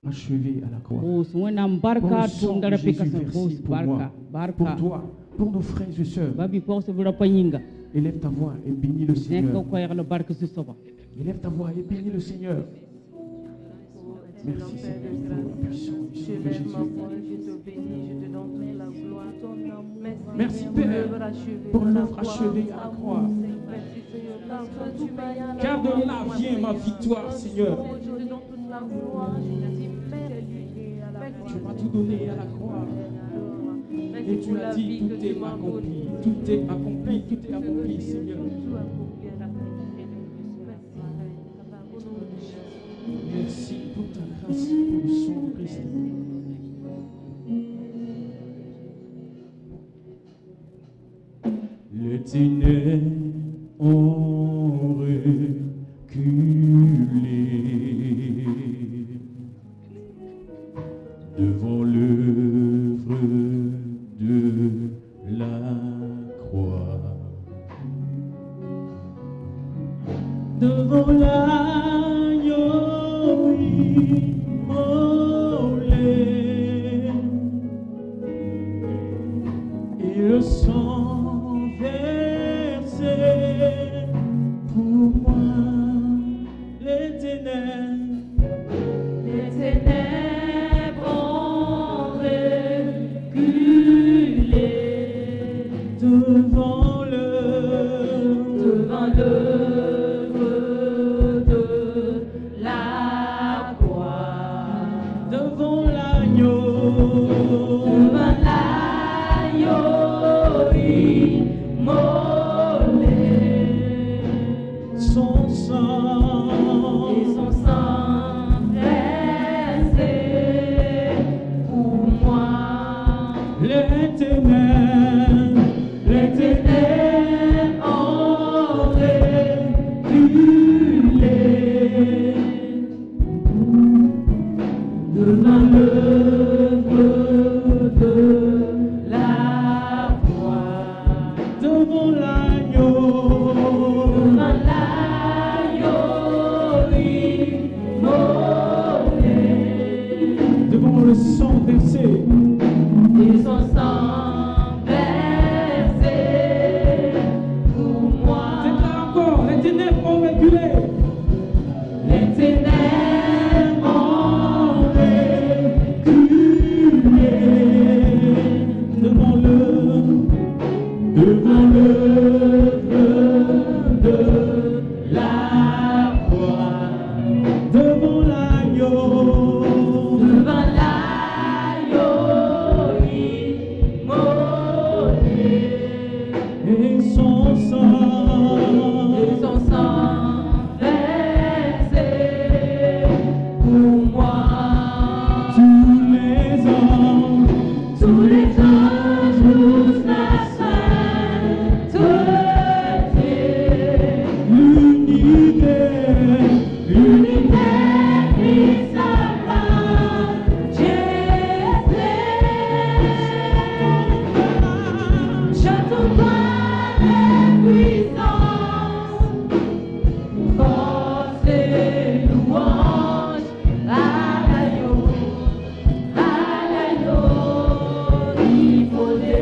achevé à la croix. Pour le sang de Jésus versé pour moi, pour toi, pour nos frères et sœurs. Élève ta voix et bénis le Seigneur. Élève ta voix et bénis le Seigneur. Merci Seigneur pour la puissance du Seigneur Jésus. Merci Père pour l'œuvre achevée à la croix. Car de là vient ma victoire, Seigneur. Tu m'as tout donné à la croix. Et tu as dit, tout est accompli, tout est accompli, tout est accompli, Seigneur. Merci pour ta grâce, pour le sang de Christ. Les ténèbres ont reculé devant l'œuvre de la croix, devant l'agneau immolé et le sang versé pour moi. Les ténèbres ont reculé devant l'œuvre de la croix, devant l'agneau immolé, son sang versé pour moi. Les ténèbres ont reculé devant l'œuvre de la croix, devant l'agneau immolé, devant le sang versé. Et son sang versé pour moi. Déclare encore, les ténèbres ont reculé. Les ténèbres ont reculé devant l'œuvre de la croix, devant l'agneau immolé, et son sang versé pour moi. Tous les anges tous la sainteté, l'univers et sa majesté. Chantons gloire et puissance, force et louange à l'agneau immolé.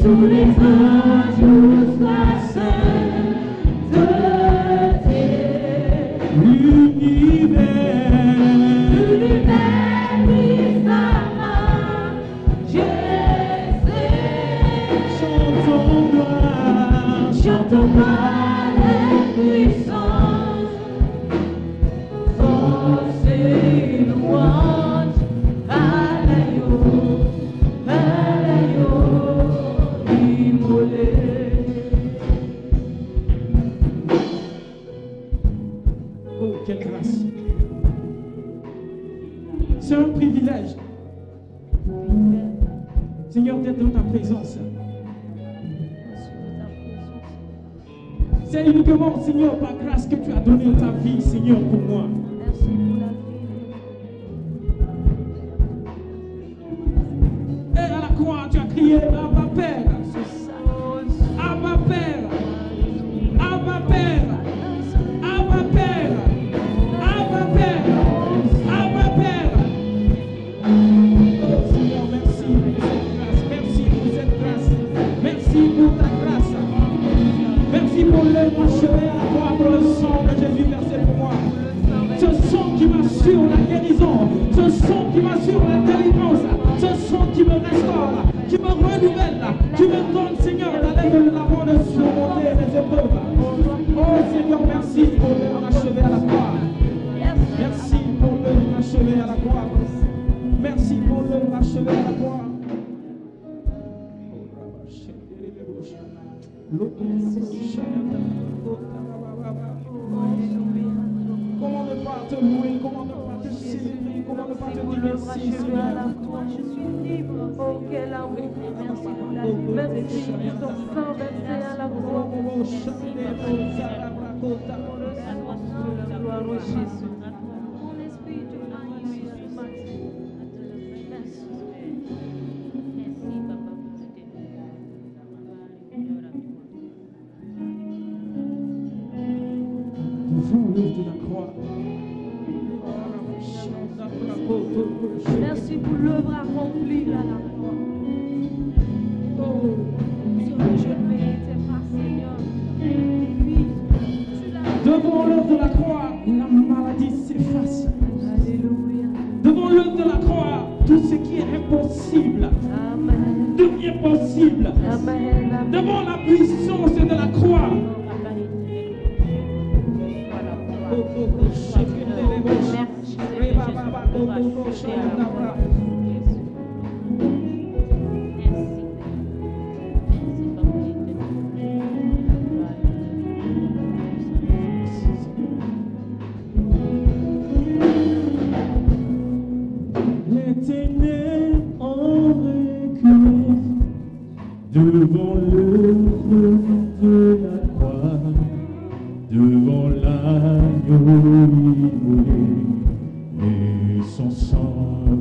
Tous les anges, tous la sainteté, l'univers et sa majesté. Chantons gloire et puissance, force et louange à l'agneau immolé. Oh, quelle grâce! C'est un privilège, Seigneur, d'être dans ta présence. C'est uniquement, Seigneur, par grâce que tu as donné ta vie, Seigneur, pour moi. Et à la croix, tu as crié, Abba Père. Abba Père. Abba Père. Abba Père. restaures, qui me renouvelles, tu me donnes, Seigneur, d'aller de l'avant de surmonter les épreuves. Oh Seigneur, merci pour l'œuvre achevée à la croix. Merci pour l'œuvre achevée à la croix. Merci pour l'œuvre achevée à la croix. Comment ne pas te louer, comment ne pas te célébrer, comment ne pas te dire merci, Seigneur. Je suis libre, oh quel amour, merci pour la liberté, merci ton sang versé à la croix, merci pour la gloire au Jésus. Mon esprit te loue ce matin. Merci, Papa, pour cette Devant l'œuvre de la croix. Merci pour l'œuvre accomplie à la croix. Oh, ce que je ne méritais pas, Seigneur. Et puis, tu l'as. Devant l'œuvre de la croix, la maladie s'efface. Alléluia. Devant l'œuvre de la croix, tout ce qui est impossible Amen. devient possible. Amen. Devant la puissance de la croix. Les ténèbres ont reculé devant l'œuvre de la croix, devant l'agneau immolé, et son sang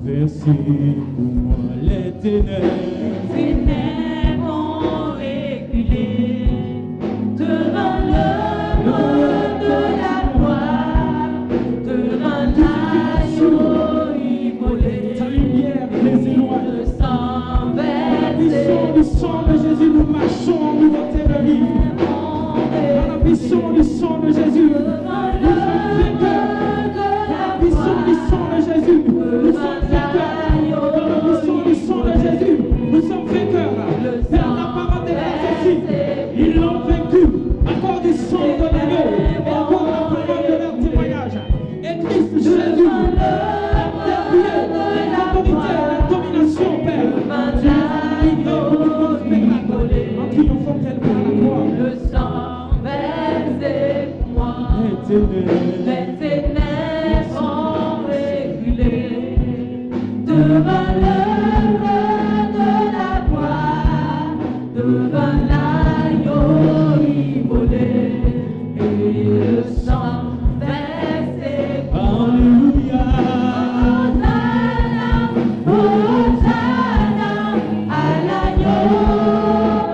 versé pour moi. Les ténèbres ont reculé devant l'œuvre de la croix, devant l'agneau immolé. Ta lumière les éloigne. Le sang versé. Du sang de Jésus, nous marchons en nouveauté de vie. Dans la puissance du sang de Jésus, nous sommes vainqueurs. Dans la puissance du sang de Jésus, nous sommes vainqueurs. Dans la puissance du sang de Jésus, nous sommes vainqueurs. Père, la parole des ici, ils l'ont vaincu à cause du sang de l'agneau et à cause de la parole de leur témoignage. Et Christ Jésus, l'autorité, la domination, Père. En triomphant tellement à la croix. Le sang versé pour moi. Les ténèbres ont reculé devant l'œuvre de la croix, devant l'agneau immolé, et le sang versé pour moi. Alléluia. Hosanna, Hosanna à l'agneau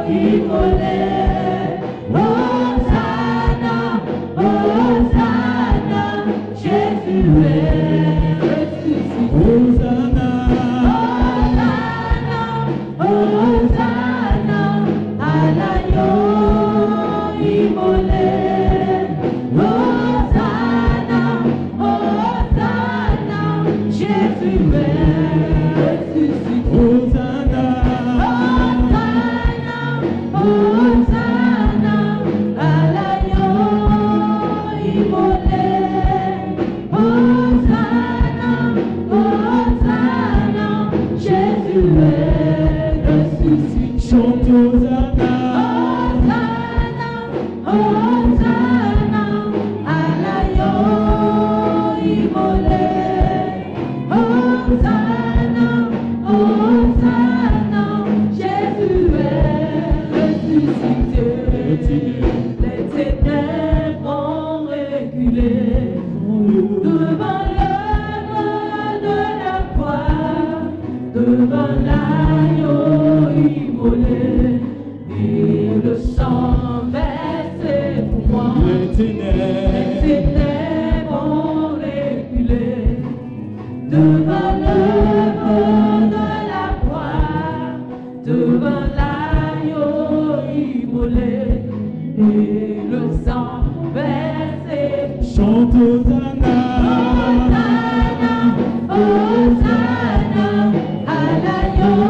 immolé. Hosanna, Hosanna, Jésus est ressuscité. Hosanna. Hosanna, Hosanna à l'agneau immolé. Hosanna, Hosanna, Jésus est ressuscité. Hosanna. Hosanna, Hosanna à l'agneau immolé. Hosanna, Hosanna, Jésus est ressuscité. Chante Hosanna. Hosanna, Hosanna à l'agneau immolé. Hosanna, Hosanna, Jésus est ressuscité. Les ténèbres ont reculé devant l'œuvre de la croix, devant l'agneau immolé, et le sang versé pour moi. Les ténèbres. Les ténèbres ont reculé devant l'œuvre de la croix, devant l'agneau immolé, et le sang versé. Chante Hosanna. Hosanna, Hosanna à l'agneau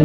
Le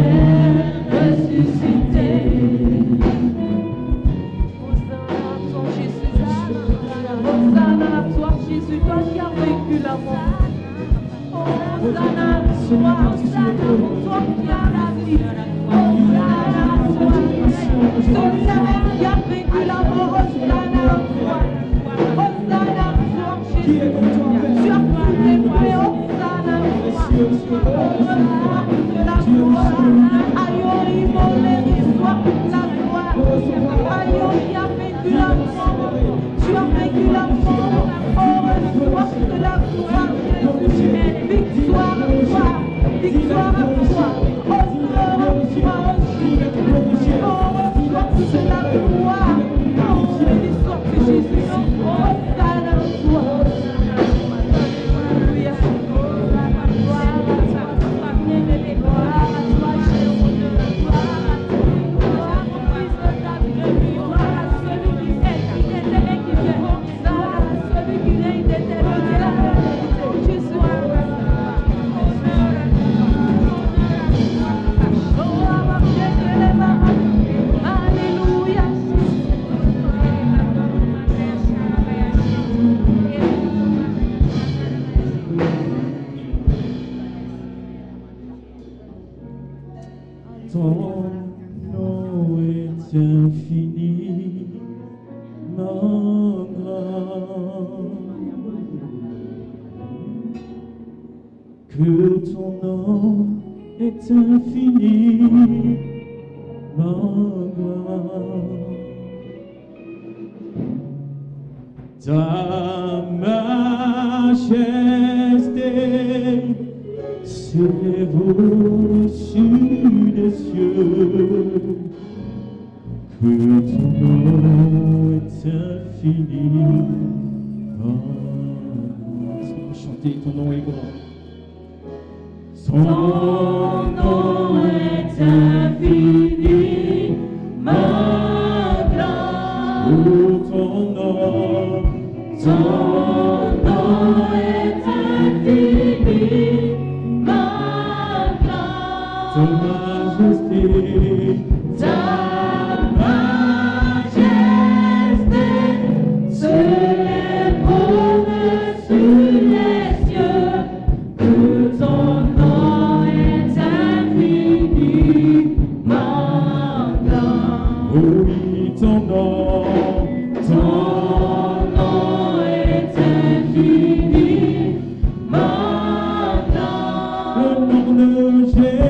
nom de Jésus.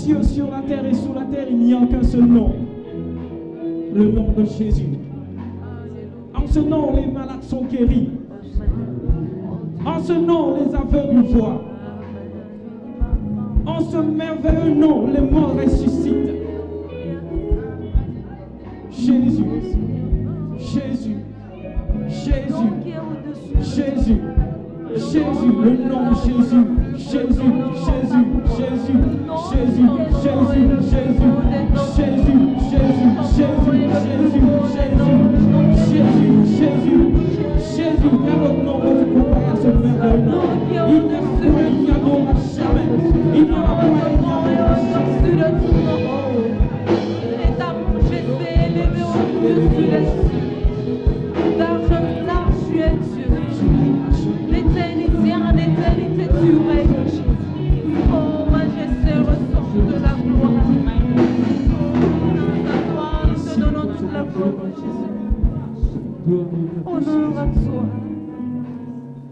cieux, sur la terre et sous la terre, il n'y a qu'un seul nom. Le nom de Jésus. En ce nom, les malades sont guéris. En ce nom, les aveugles voient. En ce merveilleux nom, les morts ressuscitent. Jésus, Jésus, Jésus, Jésus, Jésus, le nom de Jésus, Jésus, Jésus, Jésus, Jésus, Jésus, Jésus, Jésus, Jésus, Jésus, Jésus, Jésus, Jésus, car le nom de comparé à ce merveilleux nom. Il n'est plus, il n'y aura jamais. Il n'y aura pas, il n'y aura jamais. Car je marche, tu es Dieu. L'éternité en éternité, tu règnes, Jésus. Oh, majesté, ressort de la gloire. Nous te donnons toute la gloire, Jésus. Honneur à toi.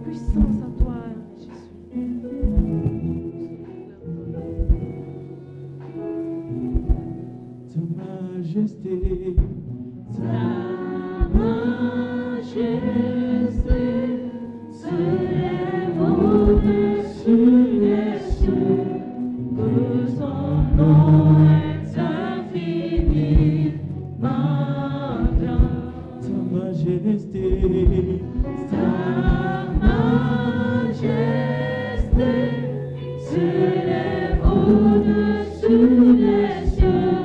Puissance à toi, Jésus. Ta majesté. Ta majesté se lève au-dessus des cieux, que son nom est infiniment grand. Ta majesté. Ta majesté se lève au-dessus des cieux,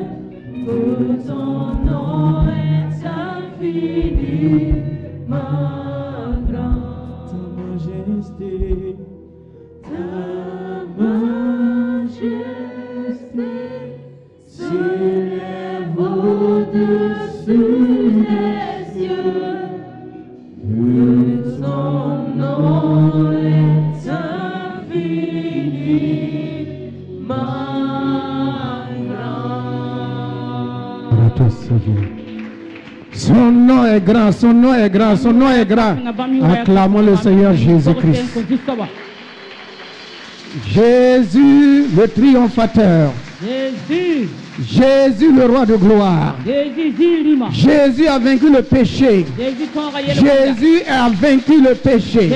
que ton nom est infiniment grand. Ta majesté. Ta majesté se lève au-dessus des cieux, que son nom est infiniment grand. Son nom est grand, son nom est grand, son nom est grand. Acclamons le Seigneur Jésus-Christ. Jésus, le triomphateur. Jésus. Jésus, le roi de gloire. Jésus a vaincu le péché. Jésus a vaincu le péché.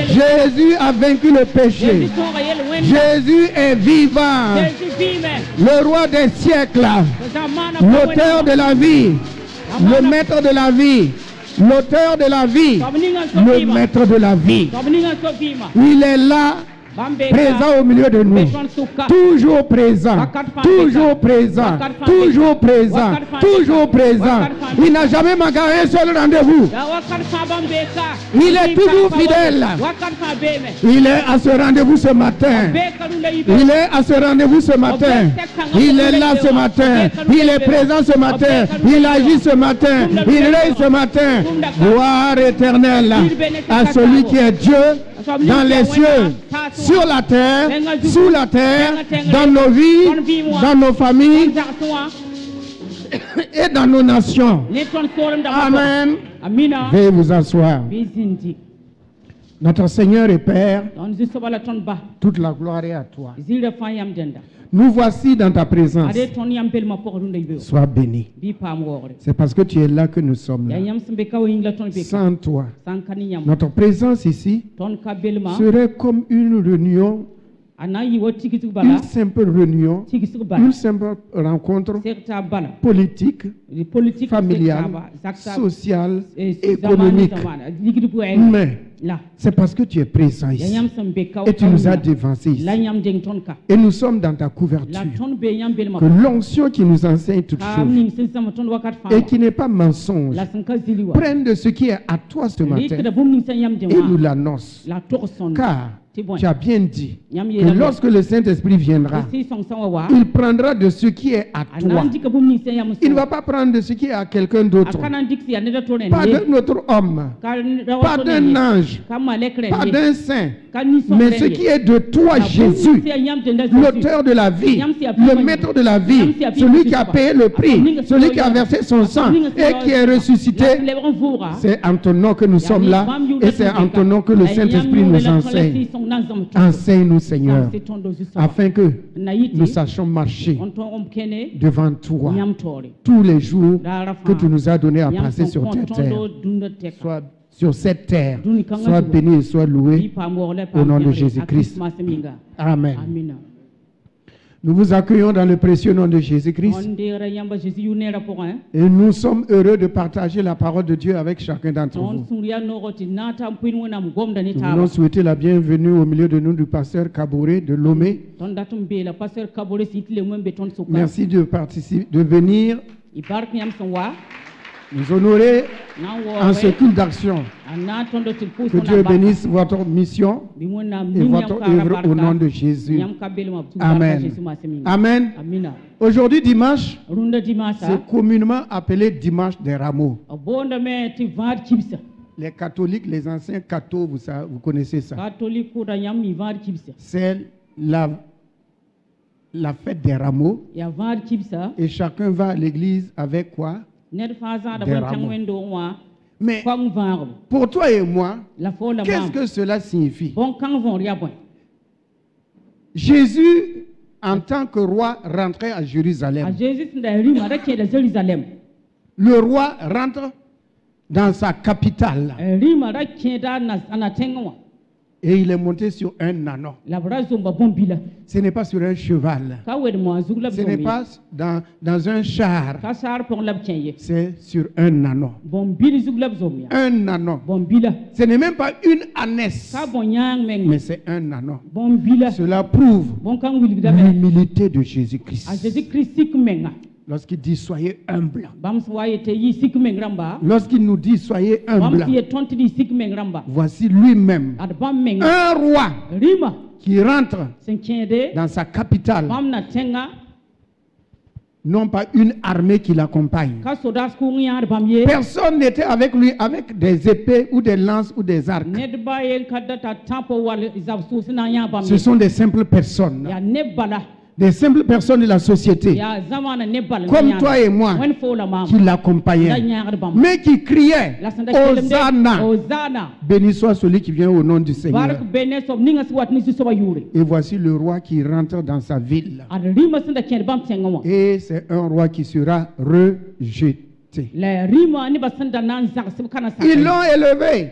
Jésus a vaincu le péché. Jésus est vivant. Le roi des siècles. L'auteur de la vie. Le maître de la vie. L'auteur de la vie. Le maître de la vie. Il est là. Présent au milieu de nous, toujours présent, toujours présent, toujours présent, toujours présent. Il n'a jamais manqué un seul rendez-vous. Il est toujours fidèle. Il est à ce rendez-vous ce matin. Il est à ce rendez-vous ce matin. Il est là ce matin. Il est présent ce matin. Il agit ce matin. Il règne ce matin. Gloire éternelle à celui qui est Dieu dans les cieux, sur la terre, sous la terre, dans nos vies, dans nos familles et dans nos nations. Amen. Veuillez vous asseoir. Notre Seigneur et Père, toute la gloire est à toi. Nous voici dans ta présence. Sois béni. C'est parce que tu es là que nous sommes là. Sans toi, notre présence ici serait comme une réunion, une simple réunion, une simple rencontre politique, familiale, sociale, économique. Mais c'est parce que tu es présent ici et tu nous as dévancés ici. Et nous sommes dans ta couverture. Que l'onction qui nous enseigne toutes choses et qui n'est pas mensonge prenne de ce qui est à toi ce matin et nous l'annonce. Car tu as bien dit que lorsque le Saint-Esprit viendra, il prendra de ce qui est à toi. Il ne va pas prendre de ce qui est à quelqu'un d'autre. Pas d'un autre homme, pas d'un ange, pas d'un saint, mais ce qui est de toi, Jésus, l'auteur de la vie, le maître de la vie, celui qui a payé le prix, celui qui a versé son sang et qui est ressuscité. C'est en ton nom que nous sommes là et c'est en ton nom que le Saint-Esprit nous enseigne. Enseigne-nous, Seigneur, afin que nous sachions marcher devant toi tous les jours que tu nous as donné à passer sur cette terre. Sur cette terre, sois béni et sois loué au nom de Jésus-Christ. Amen. Nous vous accueillons dans le précieux nom de Jésus-Christ. Et nous sommes heureux de partager la parole de Dieu avec chacun d'entre vous. Nous voulons souhaiter la bienvenue au milieu de nous du pasteur Kabouré de Lomé. Merci de participer, de venir nous honorer en ce culte d'action. Que Dieu bénisse votre mission et votre œuvre au nom de Jésus. Amen. Amen. Aujourd'hui, dimanche, c'est communément appelé dimanche des rameaux. Les catholiques, les anciens cathos, vous connaissez ça. C'est la fête des rameaux. Et chacun va à l'église avec quoi? Des rameaux. Mais pour toi et moi, qu'est-ce que cela signifie? Jésus, en tant que roi, rentrait à Jérusalem. Le roi rentre dans sa capitale. Et il est monté sur un ânon. Ce n'est pas sur un cheval. Ce n'est pas dans un char. C'est sur un ânon. Un ânon. Ce n'est même pas une ânesse. Mais c'est un ânon. Cela prouve l'humilité de Jésus-Christ. Lorsqu'il dit soyez humble. Lorsqu'il nous dit soyez humble, voici lui-même un roi qui rentre dans sa capitale. Non pas une armée qui l'accompagne. Personne n'était avec lui avec des épées ou des lances ou des arcs. Ce sont des simples personnes. Des simples personnes de la société, comme toi et moi, qui l'accompagnaient, mais qui criaient Hosanna, béni soit celui qui vient au nom du Seigneur. Et voici le roi qui rentre dans sa ville. Et c'est un roi qui sera rejeté. Ils l'ont élevé,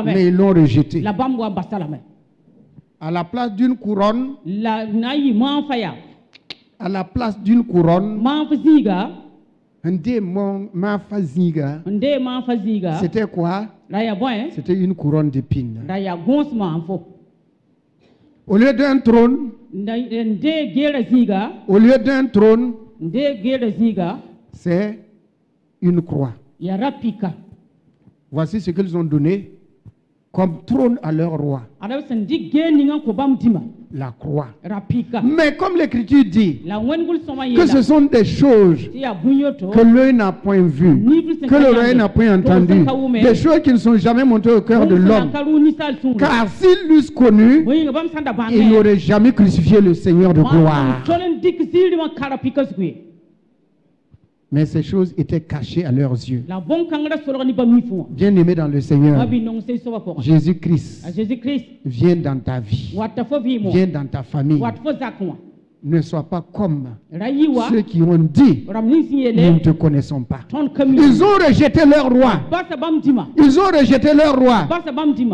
mais ils l'ont rejeté. À la place d'une couronne, c'était quoi? C'était une couronne d'épines. Au lieu d'un trône, c'est une croix. Voici ce qu'ils ont donné comme trône à leur roi. La croix. Mais comme l'Écriture dit que ce sont des choses que l'œil n'a point vues, que l'oreille n'a point entendues, des choses qui ne sont jamais montées au cœur de l'homme. Car s'ils l'eussent connu, ils n'auraient jamais crucifié le Seigneur de gloire. Mais ces choses étaient cachées à leurs yeux. Bien-aimé dans le Seigneur, Jésus-Christ vient dans ta vie, vient dans ta famille. Ne sois pas comme ceux qui ont dit nous ne te connaissons pas. Ils ont rejeté leur roi. Ils ont rejeté leur roi.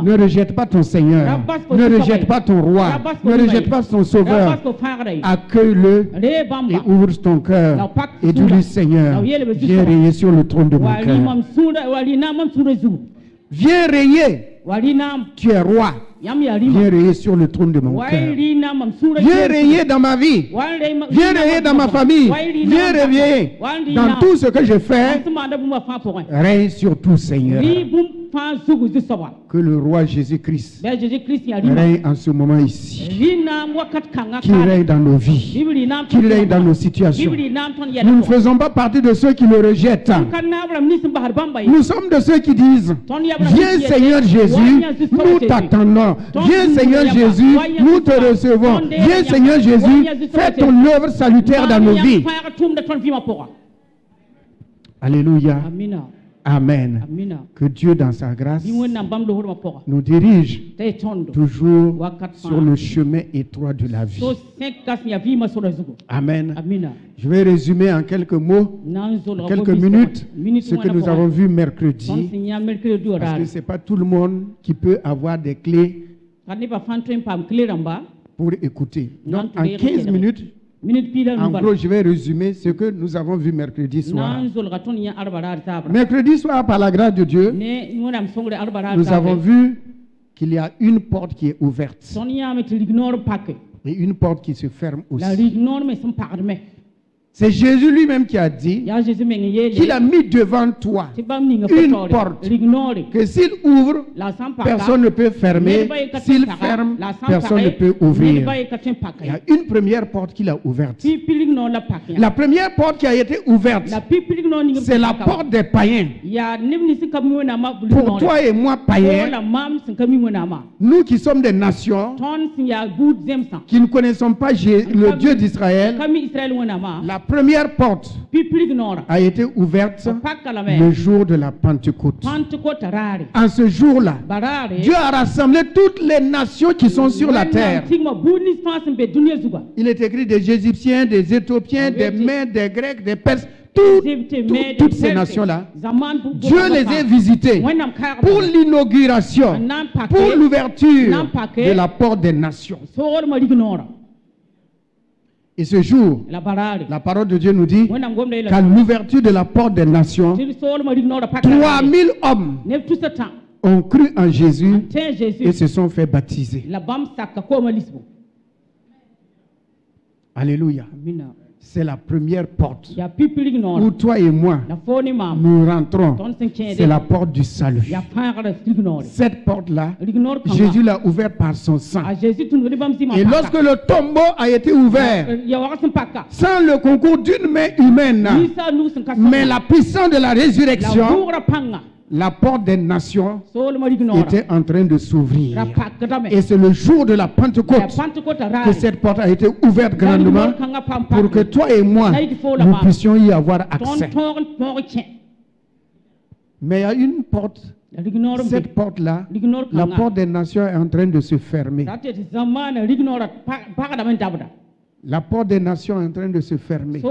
Ne rejette pas ton Seigneur. Ne rejette pas ton roi. Ne rejette pas ton sauveur. Accueille-le et ouvre ton cœur et dis-lui Seigneur, viens régner sur le trône de mon cœur. Viens régner. Tu es roi. Viens régner sur le trône de mon cœur. Viens régner dans ma vie. Viens régner dans ma famille. Viens régner dans tout ce que je fais. Règne sur tout, Seigneur. Que le roi Jésus-Christ règne en ce moment ici. Qu'il règne dans nos vies. Qu'il règne dans nos situations. Nous ne faisons pas partie de ceux qui le rejettent. Nous sommes de ceux qui disent viens Seigneur Jésus, nous t'attendons. Viens Seigneur Jésus, nous te recevons. Viens Seigneur Jésus, fais ton œuvre salutaire dans nos vies. Alléluia. Amen. Que Dieu, dans sa grâce, nous dirige toujours sur le chemin étroit de la vie. Amen. Je vais résumer en quelques mots, en quelques minutes, ce que nous avons vu mercredi. Parce que ce n'est pas tout le monde qui peut avoir des clés pour écouter. Donc, en 15 minutes, en gros, je vais résumer ce que nous avons vu mercredi soir. Mercredi soir, par la grâce de Dieu, nous avons vu qu'il y a une porte qui est ouverte et une porte qui se ferme aussi. C'est Jésus lui-même qui a dit qu'il a mis devant toi une porte que s'il ouvre, personne ne peut fermer. S'il ferme, personne ne peut ouvrir. Il y a une première porte qu'il a ouverte. La première porte qui a été ouverte, c'est la porte des païens. Pour toi et moi, païens, nous qui sommes des nations, qui ne connaissons pas le Dieu d'Israël, la première porte a été ouverte le jour de la Pentecôte. En ce jour-là, Dieu a rassemblé toutes les nations qui sont sur la terre. Il est écrit des Égyptiens, des Éthiopiens, des Mèdes, des Grecs, des Perses. Toutes ces nations-là, Dieu les a visitées pour l'inauguration, pour l'ouverture de la porte des nations. Et ce jour, la parole de Dieu nous dit qu'à l'ouverture de la porte des nations, 3000 hommes ont cru en Jésus et se sont fait baptiser. Alléluia. C'est la première porte où toi et moi, nous rentrons. C'est la porte du salut. Cette porte-là, Jésus l'a ouverte par son sang. Et lorsque le tombeau a été ouvert, sans le concours d'une main humaine, mais la puissance de la résurrection, la porte des nations était en train de s'ouvrir. Et c'est le jour de la Pentecôte que cette porte a été ouverte grandement pour que toi et moi, nous puissions y avoir accès. Mais il y a une porte, cette porte-là, la porte des nations est en train de se fermer. La porte des nations est en train de se fermer.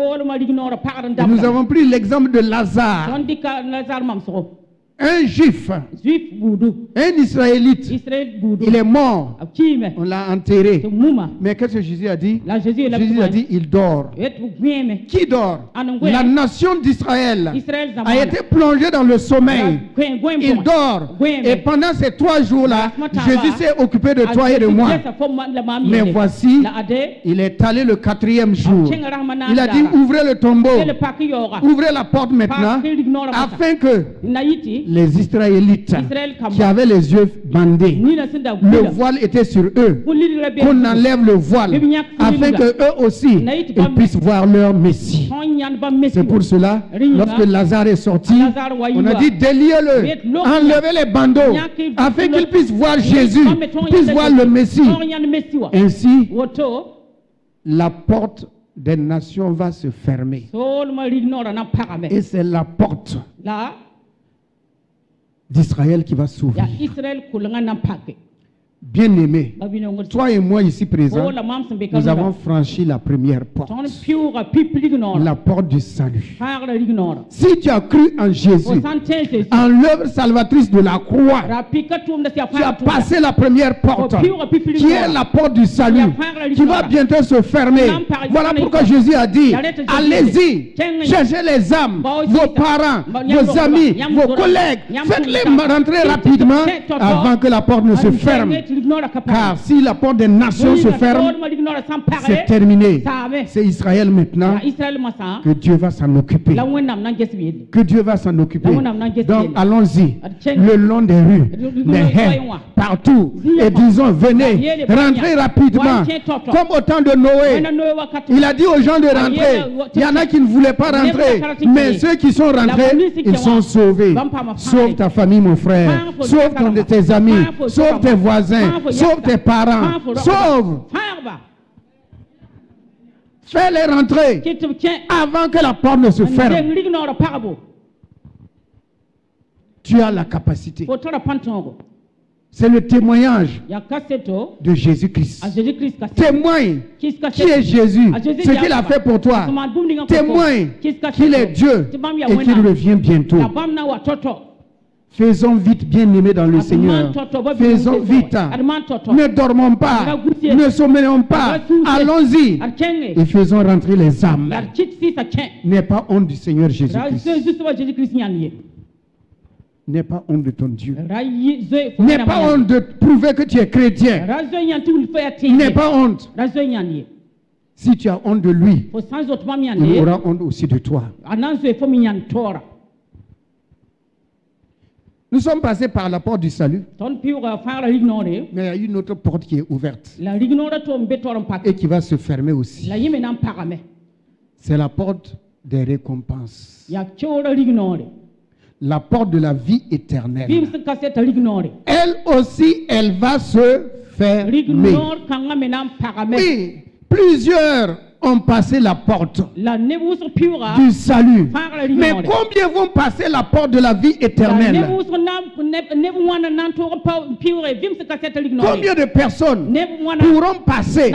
Et nous avons pris l'exemple de Lazare. Un juif, un israélite, il est mort, on l'a enterré. Mais qu'est-ce que Jésus a dit? Jésus a dit, il dort. Qui dort? La nation d'Israël a été plongée dans le sommeil. Il dort. Et pendant ces 3 jours-là, Jésus s'est occupé de toi et de moi. Mais voici, il est allé le 4e jour. Il a dit, ouvrez le tombeau, ouvrez la porte maintenant, afin que les Israélites qui avaient les yeux bandés, le voile était sur eux, qu'on enlève le voile afin que eux aussi ils puissent voir leur Messie. C'est pour cela, lorsque Lazare est sorti, on a dit déliez-le, enlevez les bandeaux afin qu'ils puissent voir Jésus, puissent voir le Messie. Ainsi, la porte des nations va se fermer. Et c'est la porte d'Israël qui va s'ouvrir. Bien-aimés, toi et moi ici présents, nous avons franchi la première porte, la porte du salut. Si tu as cru en Jésus, en l'œuvre salvatrice de la croix, tu as passé la première porte, qui est la porte du salut, qui va bientôt se fermer. Voilà pourquoi Jésus a dit, allez-y, cherchez les âmes, vos parents, vos amis, vos collègues, faites-les rentrer rapidement avant que la porte ne se ferme. Car si la porte des nations se ferme, c'est terminé. C'est Israël maintenant que Dieu va s'en occuper. Que Dieu va s'en occuper. Donc allons-y, le long des rues, des haies, partout, et disons, venez, rentrez rapidement. Comme au temps de Noé, il a dit aux gens de rentrer. Il y en a qui ne voulaient pas rentrer, mais ceux qui sont rentrés, ils sont sauvés. Sauve ta famille, mon frère. Sauve tes amis. Sauve tes voisins. Sauve tes parents. Sauve. Fais-les rentrer avant que la porte ne se ferme. Tu as la capacité. C'est le témoignage de Jésus-Christ. Témoigne qui est Jésus, ce qu'il a fait pour toi. Témoigne qu'il est Dieu et qu'il revient bientôt. Faisons vite, bien-aimés dans le Seigneur. Faisons vite. Ne dormons pas. Ne sommeillons pas. Allons-y. Et faisons rentrer les âmes. N'aie pas honte du Seigneur Jésus-Christ. N'aie pas honte de ton Dieu. N'aie pas honte de prouver que tu es chrétien. N'aie pas honte. Si tu as honte de lui, il aura honte aussi de toi. Nous sommes passés par la porte du salut, mais il y a une autre porte qui est ouverte et qui va se fermer aussi. C'est la porte des récompenses. La porte de la vie éternelle. Elle aussi, elle va se fermer. Oui, plusieurs ont passé la porte du salut. Mais combien vont passer la porte de la vie éternelle? Combien de personnes pourront passer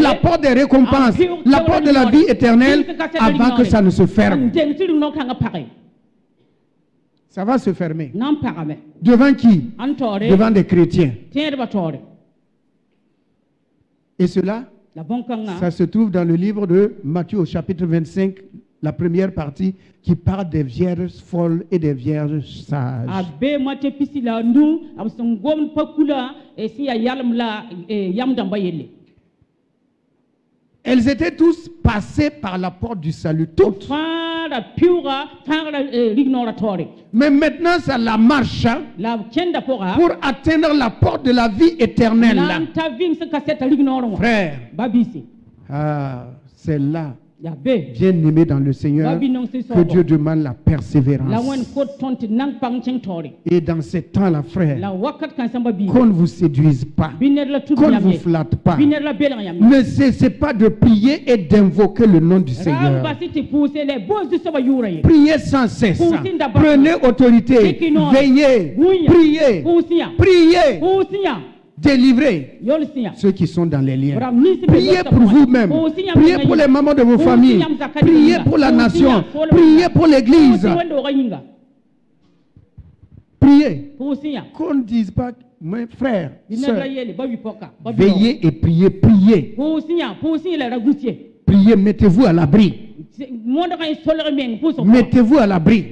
la porte des récompenses, la porte de la vie éternelle avant que ça ne se ferme? Ça va se fermer. Devant qui? Devant des chrétiens. Et cela, ça se trouve dans le livre de Matthieu au chapitre 25, la première partie, qui parle des vierges folles et des vierges sages. Elles étaient tous passées par la porte du salut, toutes. Mais maintenant, c'est la marche pour atteindre la porte de la vie éternelle. Frère, c'est là, bien-aimé dans le Seigneur, que Dieu demande la persévérance. Et dans ces temps-là, frère, qu'on ne vous séduise pas, qu'on ne vous flatte pas. Ne cessez pas de prier et d'invoquer le nom du Seigneur. Priez sans cesse. Prenez autorité. Veillez. Priez. Priez. Délivrez ceux qui sont dans les liens. Priez pour vous-même. Priez pour les mamans de vos familles. Priez pour la nation. Priez pour l'église. Priez. Qu'on ne dise pas, mes frères, sœurs, veillez et priez. Priez. Priez, mettez-vous à l'abri. Mettez-vous à l'abri.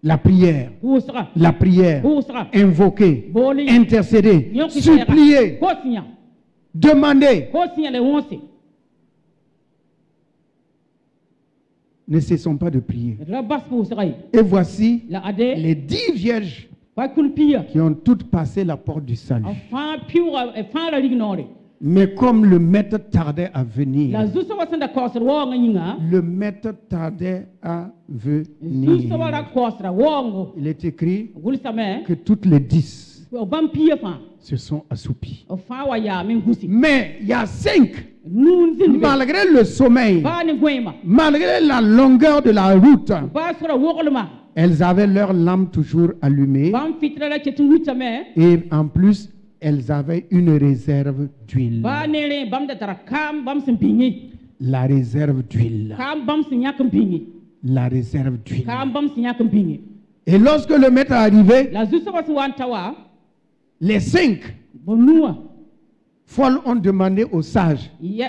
La prière, invoquer, intercéder, supplier, demander. Ne cessons pas de prier. Et voici les 10 vierges qui ont toutes passé la porte du salut. Mais comme le maître tardait à venir, il est écrit que toutes les 10 se sont assoupies. Mais il y a 5, malgré le sommeil, malgré la longueur de la route, elles avaient leur lampe toujours allumée. Et en plus, elles avaient une réserve d'huile. La réserve d'huile. La réserve d'huile. Et lorsque le maître est arrivé, les 5 folles ont demandé aux sages. Ils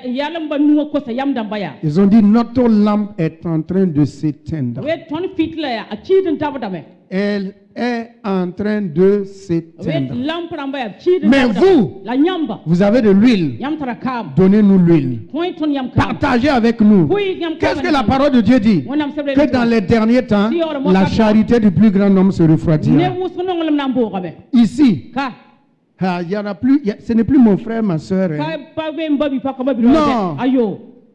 ont dit, notre lampe est en train de s'éteindre. Elle est en train de s'éteindre. Mais vous avez de l'huile. Donnez-nous l'huile. Partagez avec nous. Qu'est-ce que la parole de Dieu dit? Que dans les derniers temps, la charité du plus grand nombre se refroidira. Ici, il y en a plus, ce n'est plus mon frère, ma soeur. Non.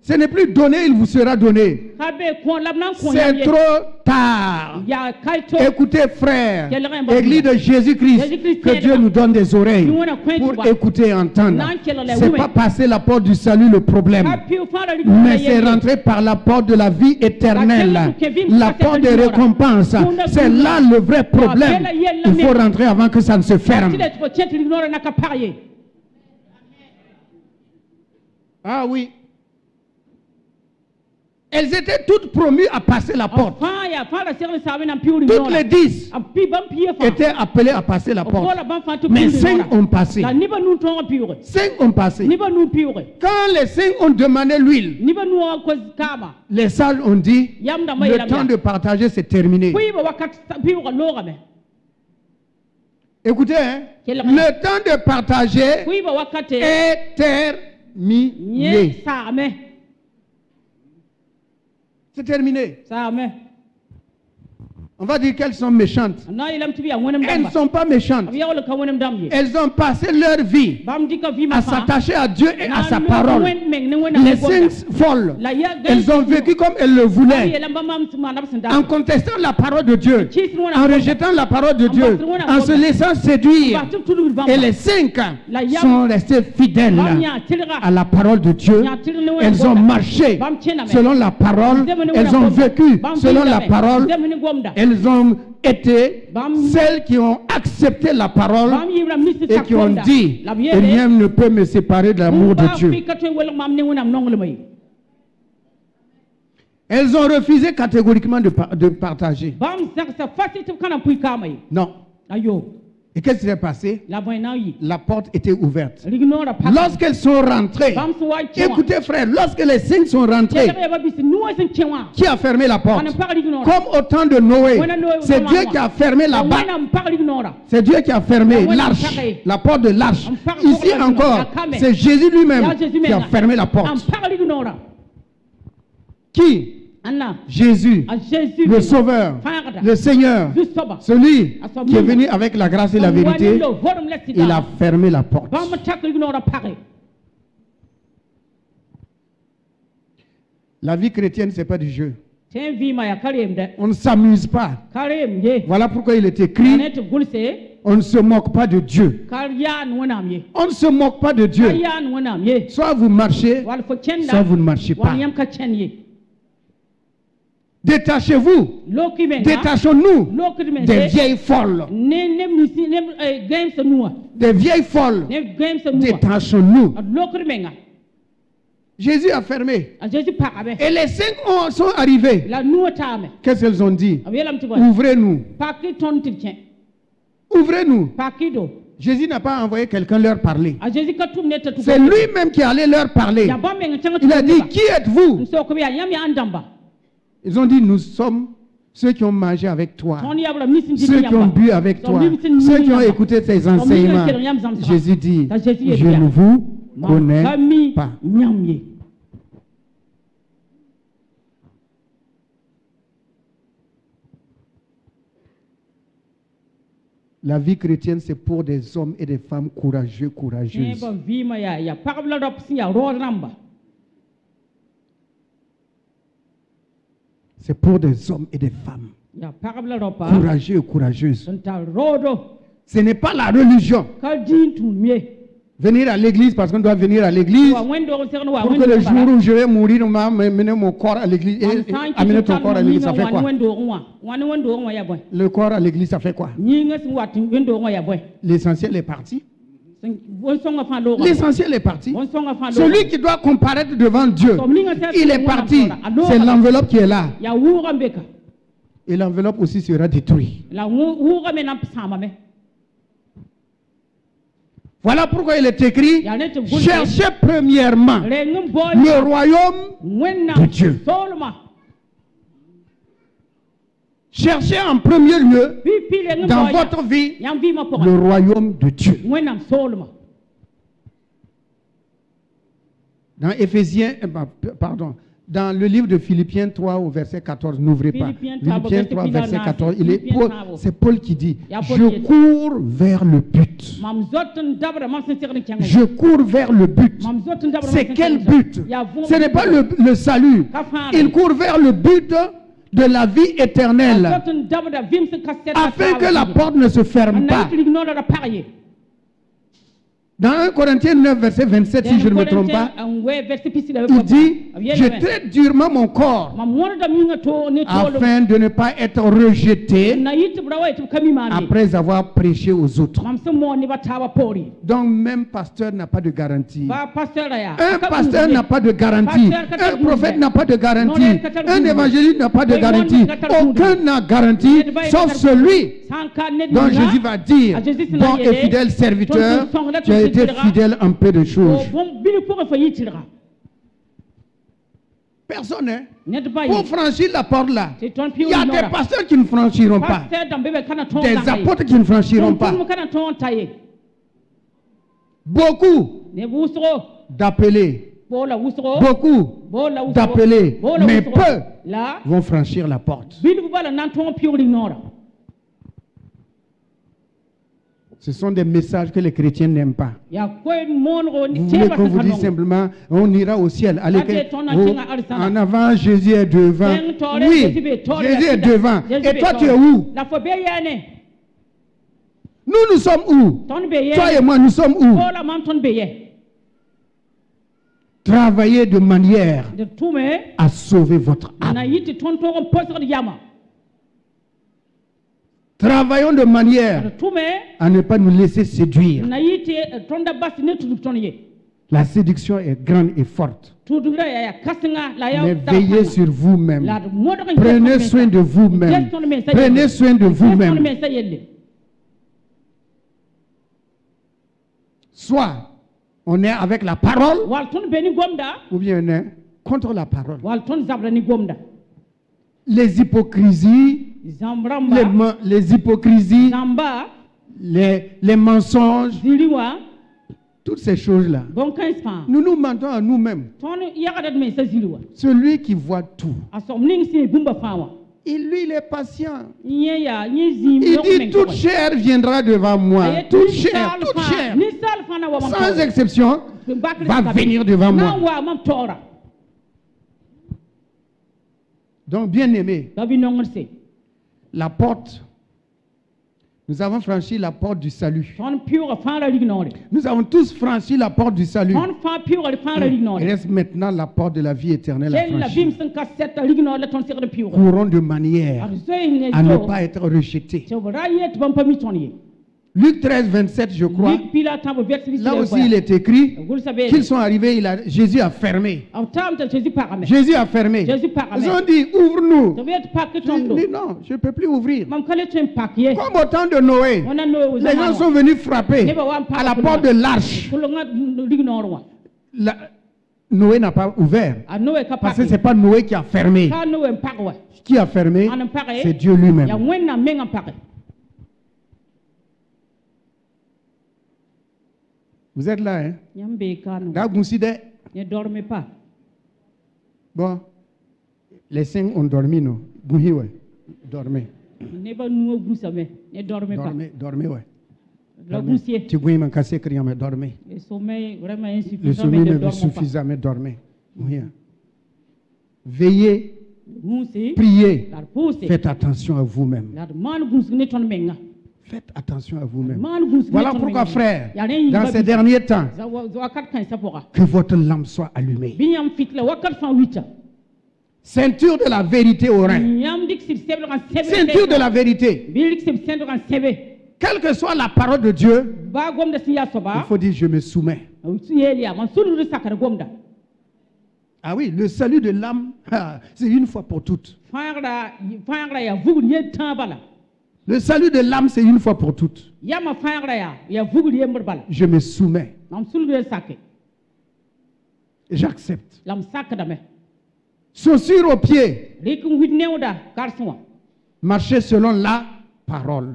Ce n'est plus donné, il vous sera donné. C'est trop tard. Écoutez, frères, Église de Jésus-Christ, que Dieu nous donne des oreilles pour écouter et entendre. Ce n'est pas passer la porte du salut le problème, mais c'est rentrer par la porte de la vie éternelle, la porte des récompenses. C'est là le vrai problème. Il faut rentrer avant que ça ne se ferme. Ah oui. Elles étaient toutes promues à passer la porte. Toutes les 10 étaient appelées à passer la porte. Mais 5 ont passé. 5 ont passé. Quand les 5 ont demandé l'huile, les sages ont dit, le temps de partager c'est terminé. Écoutez, hein, le temps de partager est terminé. C'est terminé. On va dire qu'elles sont méchantes. Elles ne sont pas méchantes. Elles ont passé leur vie à s'attacher à Dieu et à sa parole. Les 5 folles, elles ont vécu comme elles le voulaient, en contestant la parole de Dieu, en rejetant la parole de Dieu, en se laissant séduire. Et les 5 sont restés fidèles à la parole de Dieu. Elles ont marché selon la parole. Elles ont vécu selon la parole. Elles ont été celles qui ont accepté la parole et qui ont dit rien ne peut me séparer de l'amour de Dieu. Elles ont refusé catégoriquement de partager. Non. Et qu'est-ce qui s'est passé? La porte était ouverte. Lorsqu'elles sont rentrées, écoutez frère, lorsque les 5 sont rentrés, qui a fermé la porte? Comme au temps de Noé, c'est Dieu qui a fermé la barre. C'est Dieu qui a fermé l'arche, la porte de l'arche. Ici encore, c'est Jésus lui-même qui a fermé la porte. Qui? Jésus, le Sauveur, le Seigneur, celui qui est venu avec la grâce et la vérité, il a fermé la porte. La vie chrétienne, ce n'est pas du jeu. On ne s'amuse pas. Voilà pourquoi il est écrit, on ne se moque pas de Dieu. On ne se moque pas de Dieu. Soit vous marchez, soit vous ne marchez pas. Détachez-vous, détachons-nous des vieilles folles. Des vieilles folles, détachons-nous. Jésus a fermé. Et les 5 sont arrivés. Qu'est-ce qu'elles ont dit? Ouvrez-nous. Ouvrez-nous. Jésus n'a pas envoyé quelqu'un leur parler. C'est lui-même qui allait leur parler. Il a dit, qui êtes-vous? Ils ont dit, nous sommes ceux qui ont mangé avec toi, ceux qui ont bu avec toi, ceux qui ont écouté tes enseignements. Jésus dit, je ne vous connais pas. La vie chrétienne, c'est pour des hommes et des femmes courageux, courageuses. C'est pour des hommes et des femmes courageux et courageuses. Ce n'est pas la religion. Venir à l'église parce qu'on doit venir à l'église pour que le jour où je vais mourir, on va mener mon corps à l'église et amener ton corps à l'église, ça fait quoi? Le corps à l'église, ça fait quoi? L'essentiel est parti. L'essentiel est parti. Celui qui doit comparaître devant Dieu, il est parti. C'est l'enveloppe qui est là. Et l'enveloppe aussi sera détruite. Voilà pourquoi il est écrit, cherchez premièrement le royaume de Dieu. Cherchez en premier lieu dans votre vie le royaume de Dieu. Dans Éphésiens, dans le livre de Philippiens 3 au verset 14, n'ouvrez pas. Philippiens 3 verset 14, c'est Paul qui dit, je cours vers le but. but. Je cours vers le but. C'est quel but? Ce n'est pas le salut. Il court vers le but de la vie éternelle, afin que la porte ne se ferme pas. Dans 1 Corinthiens 9, verset 27, si je ne me trompe pas, il dit, je traite durement mon corps afin de ne pas être rejeté après avoir prêché aux autres. Donc même pasteur n'a pas de garantie. Un pasteur n'a pas de garantie. Un prophète n'a pas de garantie. Un évangéliste n'a pas de garantie. Aucun n'a garantie, sauf celui dont Jésus va dire, bon et fidèle serviteur, tu as été fidèle un peu de choses. Personne, hein? Pour franchir la porte là, il y a des pasteurs qui ne franchiront pas, des apôtres qui ne franchiront pas. Beaucoup d'appelés, mais peu vont franchir la porte. Ce sont des messages que les chrétiens n'aiment pas. Vous voulez qu'on vous dise simplement, on ira au ciel. Allez, en avant, Jésus est devant. Oui, Jésus est devant. Et toi, tu es où? Nous sommes où? Toi et moi, nous sommes où? Travaillez de manière à sauver votre âme. Travaillons de manière à ne pas nous laisser séduire. La séduction est grande et forte. Mais veillez sur vous-même. Prenez soin de vous-même. Prenez soin de vous-même. Soit on est avec la parole, ou bien on est contre la parole. Les hypocrisies, les hypocrisies, les mensonges, toutes ces choses-là. Nous nous mentons à nous-mêmes. Celui qui voit tout, il est patient. Il dit toute chair viendra devant moi. Toute chair, sans exception, va venir devant moi. Donc, bien aimé, la porte, nous avons franchi la porte du salut. Nous avons tous franchi la porte du salut. Il reste maintenant la porte de la vie éternelle à franchir. Courons de manière à ne pas être rejetés. Luc 13, 27, je crois. Là aussi, il est écrit qu'ils sont arrivés, Jésus a fermé. Jésus a fermé. Ils ont dit, ouvre-nous. Jésus dit, non, je ne peux plus ouvrir. Comme au temps de Noé, les gens sont venus frapper à la porte de l'arche. Noé n'a pas ouvert. Parce que ce n'est pas Noé qui a fermé. Qui a fermé, c'est Dieu lui-même. Vous êtes là, hein? Ne dormez pas. Bon, les 5 ont dormi, non? Dormez. Ne dormez pas. Dormez, ouais. Tu dormez. Le sommeil vraiment insuffisant. Le sommeil n'est suffisant, mais dormez. Veillez, priez, faites attention à vous-même. Faites attention à vous-même. Voilà pourquoi, frère, dans ces derniers temps, que votre lampe soit allumée. Ceinture de la vérité au rein. Ceinture de la vérité. Quelle que soit la parole de Dieu, il faut dire je me soumets. Ah oui, le salut de l'âme, c'est une fois pour toutes. Le salut de l'âme, c'est une fois pour toutes. Je me soumets. J'accepte. Chaussures aux pieds. Marcher selon la parole.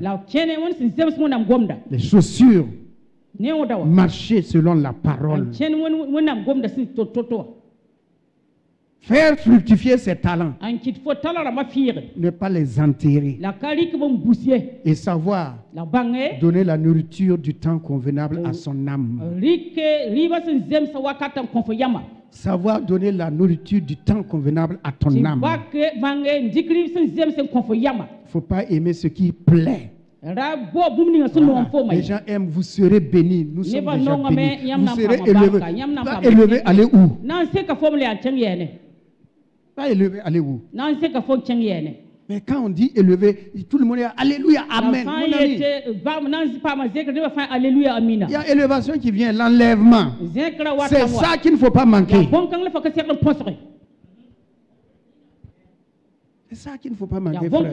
Les chaussures. Marcher selon la parole. Faire fructifier ses talents. Ne pas les enterrer. Et savoir donner la nourriture du temps convenable à son âme. Savoir donner la nourriture du temps convenable à ton âme. Il ne faut pas aimer ce qui plaît. Voilà. Les gens aiment, vous serez bénis. Nous sommes déjà bénis. Vous serez élevés. Pas élevés, allez où? Pas élevé, allez où? Mais quand on dit élevé, tout le monde est alléluia, amen. Mon ami. Il y a élévation qui vient, l'enlèvement. C'est ça qu'il ne faut pas manquer. C'est ça qu'il ne faut pas manquer, frère.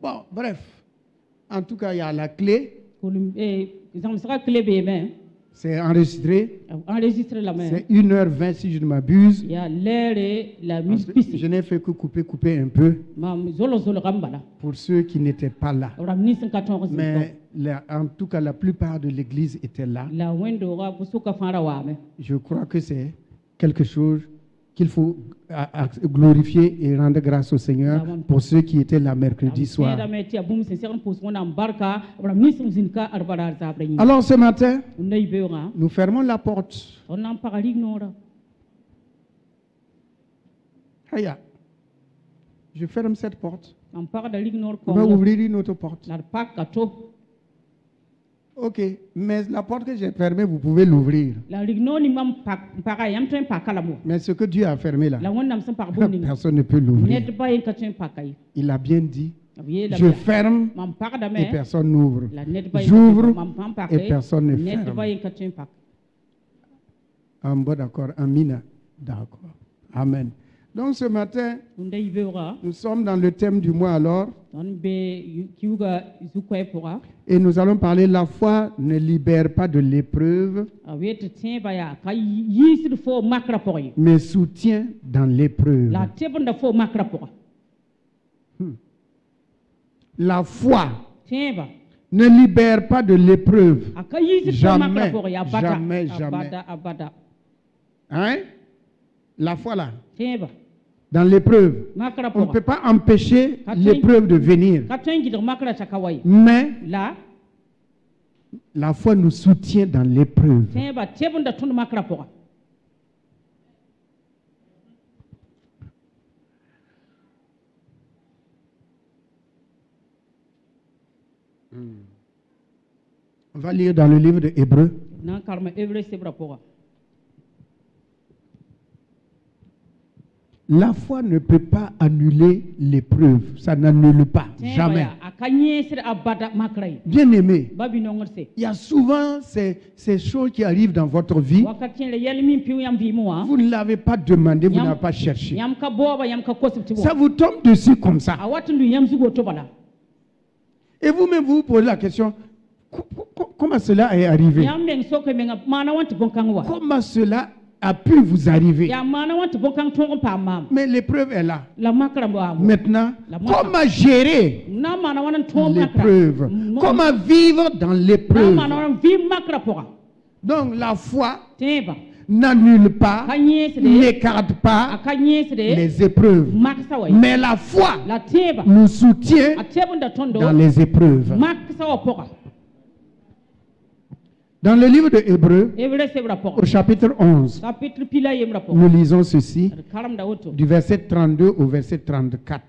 Bon, bref. En tout cas, il y a la clé. C'est enregistré. C'est 1h20 si je ne m'abuse. Je n'ai fait que couper un peu pour ceux qui n'étaient pas là. Mais en tout cas, la plupart de l'église était là. Je crois que c'est quelque chose qu'il faut glorifier et rendre grâce au Seigneur pour ceux qui étaient là mercredi soir. Alors ce matin, nous fermons la porte. Aya, je ferme cette porte. On va ouvrir une autre porte. Ok, mais la porte que j'ai fermée, vous pouvez l'ouvrir. Mais ce que Dieu a fermé là, personne ne peut l'ouvrir. Il a bien dit, je ferme et personne n'ouvre. J'ouvre et personne ne ferme. En bon d'accord, Amina. D'accord. Amen. Donc ce matin, nous sommes dans le thème du mois alors. Et nous allons parler, la foi ne libère pas de l'épreuve, mais soutient dans l'épreuve. La foi ne libère pas de l'épreuve. Jamais, jamais, jamais. Hein? La foi là. Dans l'épreuve, on ne peut pas empêcher l'épreuve de venir. Mais la foi nous soutient dans l'épreuve. On va lire dans le livre de Hébreux. La foi ne peut pas annuler l'épreuve. Ça n'annule pas. Jamais. Bien aimé, il y a souvent ces choses qui arrivent dans votre vie. Vous ne l'avez pas demandé, vous n'avez pas cherché. Ça vous tombe dessus comme ça. Et vous-même, vous posez la question, comment cela est arrivé? Comment cela a pu vous arriver? Mais l'épreuve est là. Maintenant, comment gérer l'épreuve? Comment vivre dans l'épreuve? Donc la foi n'annule pas, n'écarte pas les épreuves. Mais la foi nous soutient dans les épreuves. Dans le livre de Hébreux, au chapitre 11, nous lisons ceci, du verset 32 au verset 34.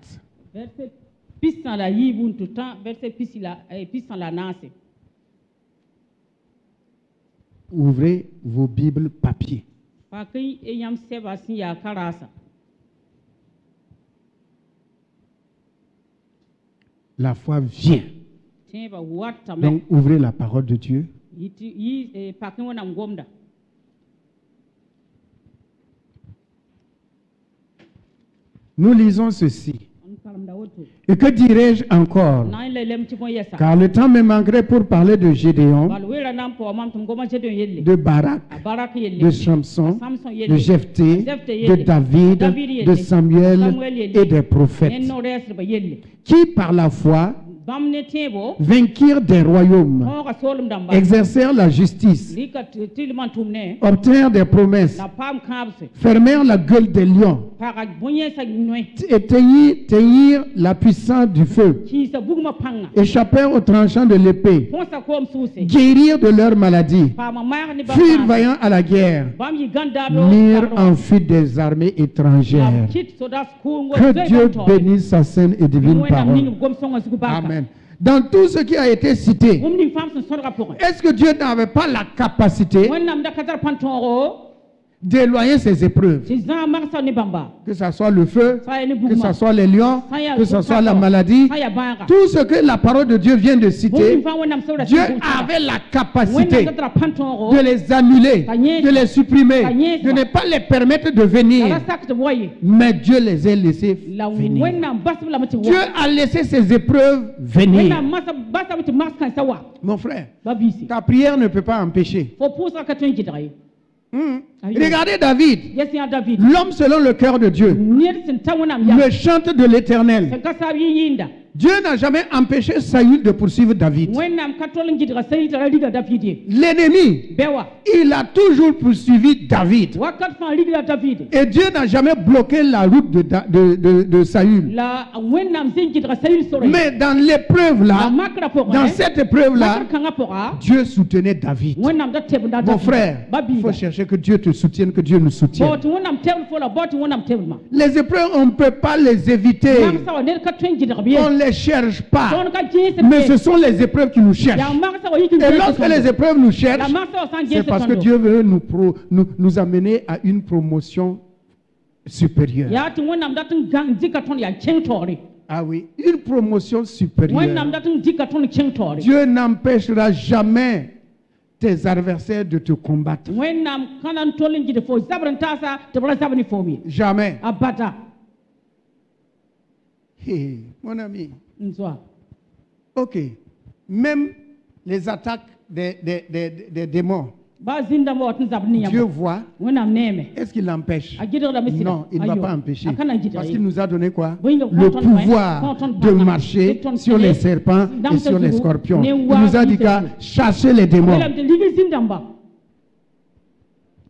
Ouvrez vos Bibles papier. La foi vient. Donc ouvrez la parole de Dieu. Nous lisons ceci. Et que dirais-je encore? Car le temps me manquerait pour parler de Gédéon, de Barak, de Samson, de Jephthé, de David, de Samuel et des prophètes, qui par la foi vainquirent des royaumes, exercèrent la justice, obtinrent des promesses, fermèrent la gueule des lions, et taillirent la puissance du feu, échappèrent aux tranchants de l'épée, guérirent de leur maladie, furent vaillants à la guerre, mirent en fuite des armées étrangères. Que Dieu bénisse sa sainte et divine parole. Amen. Dans tout ce qui a été cité, est-ce que Dieu n'avait pas la capacité d'éloigner ses épreuves? Que ce soit le feu, que ce soit les lions, que ce soit la maladie, tout ce que la parole de Dieu vient de citer, Dieu avait la capacité de les annuler, de les supprimer, de ne pas les permettre de venir. Mais Dieu les a laissés venir. Dieu a laissé ces épreuves venir. Mon frère, ta prière ne peut pas empêcher. Regardez David, l'homme selon le cœur de Dieu, le chante de l'Éternel. Dieu n'a jamais empêché Saül de poursuivre David. L'ennemi, il a toujours poursuivi David. Et Dieu n'a jamais bloqué la route de Saül. Mais dans l'épreuve là, dans cette épreuve là, Dieu soutenait David. Mon frère, il faut chercher que Dieu te soutienne, que Dieu nous soutienne. Les épreuves, on ne peut pas les éviter. On ne les cherche pas. Mais ce sont les épreuves qui nous cherchent. Et lorsque les épreuves nous cherchent, c'est parce que Dieu veut nous amener à une promotion supérieure. Ah oui, une promotion supérieure. Dieu n'empêchera jamais tes adversaires de te combattre. Jamais. Hey, mon ami. Ok. Même les attaques des démons, Dieu voit. Est-ce qu'il l'empêche? Non, il ne va pas empêcher. Parce qu'il nous a donné quoi? Le pouvoir de marcher sur les serpents et sur les scorpions. Il nous a dit qu'à chasser les démons.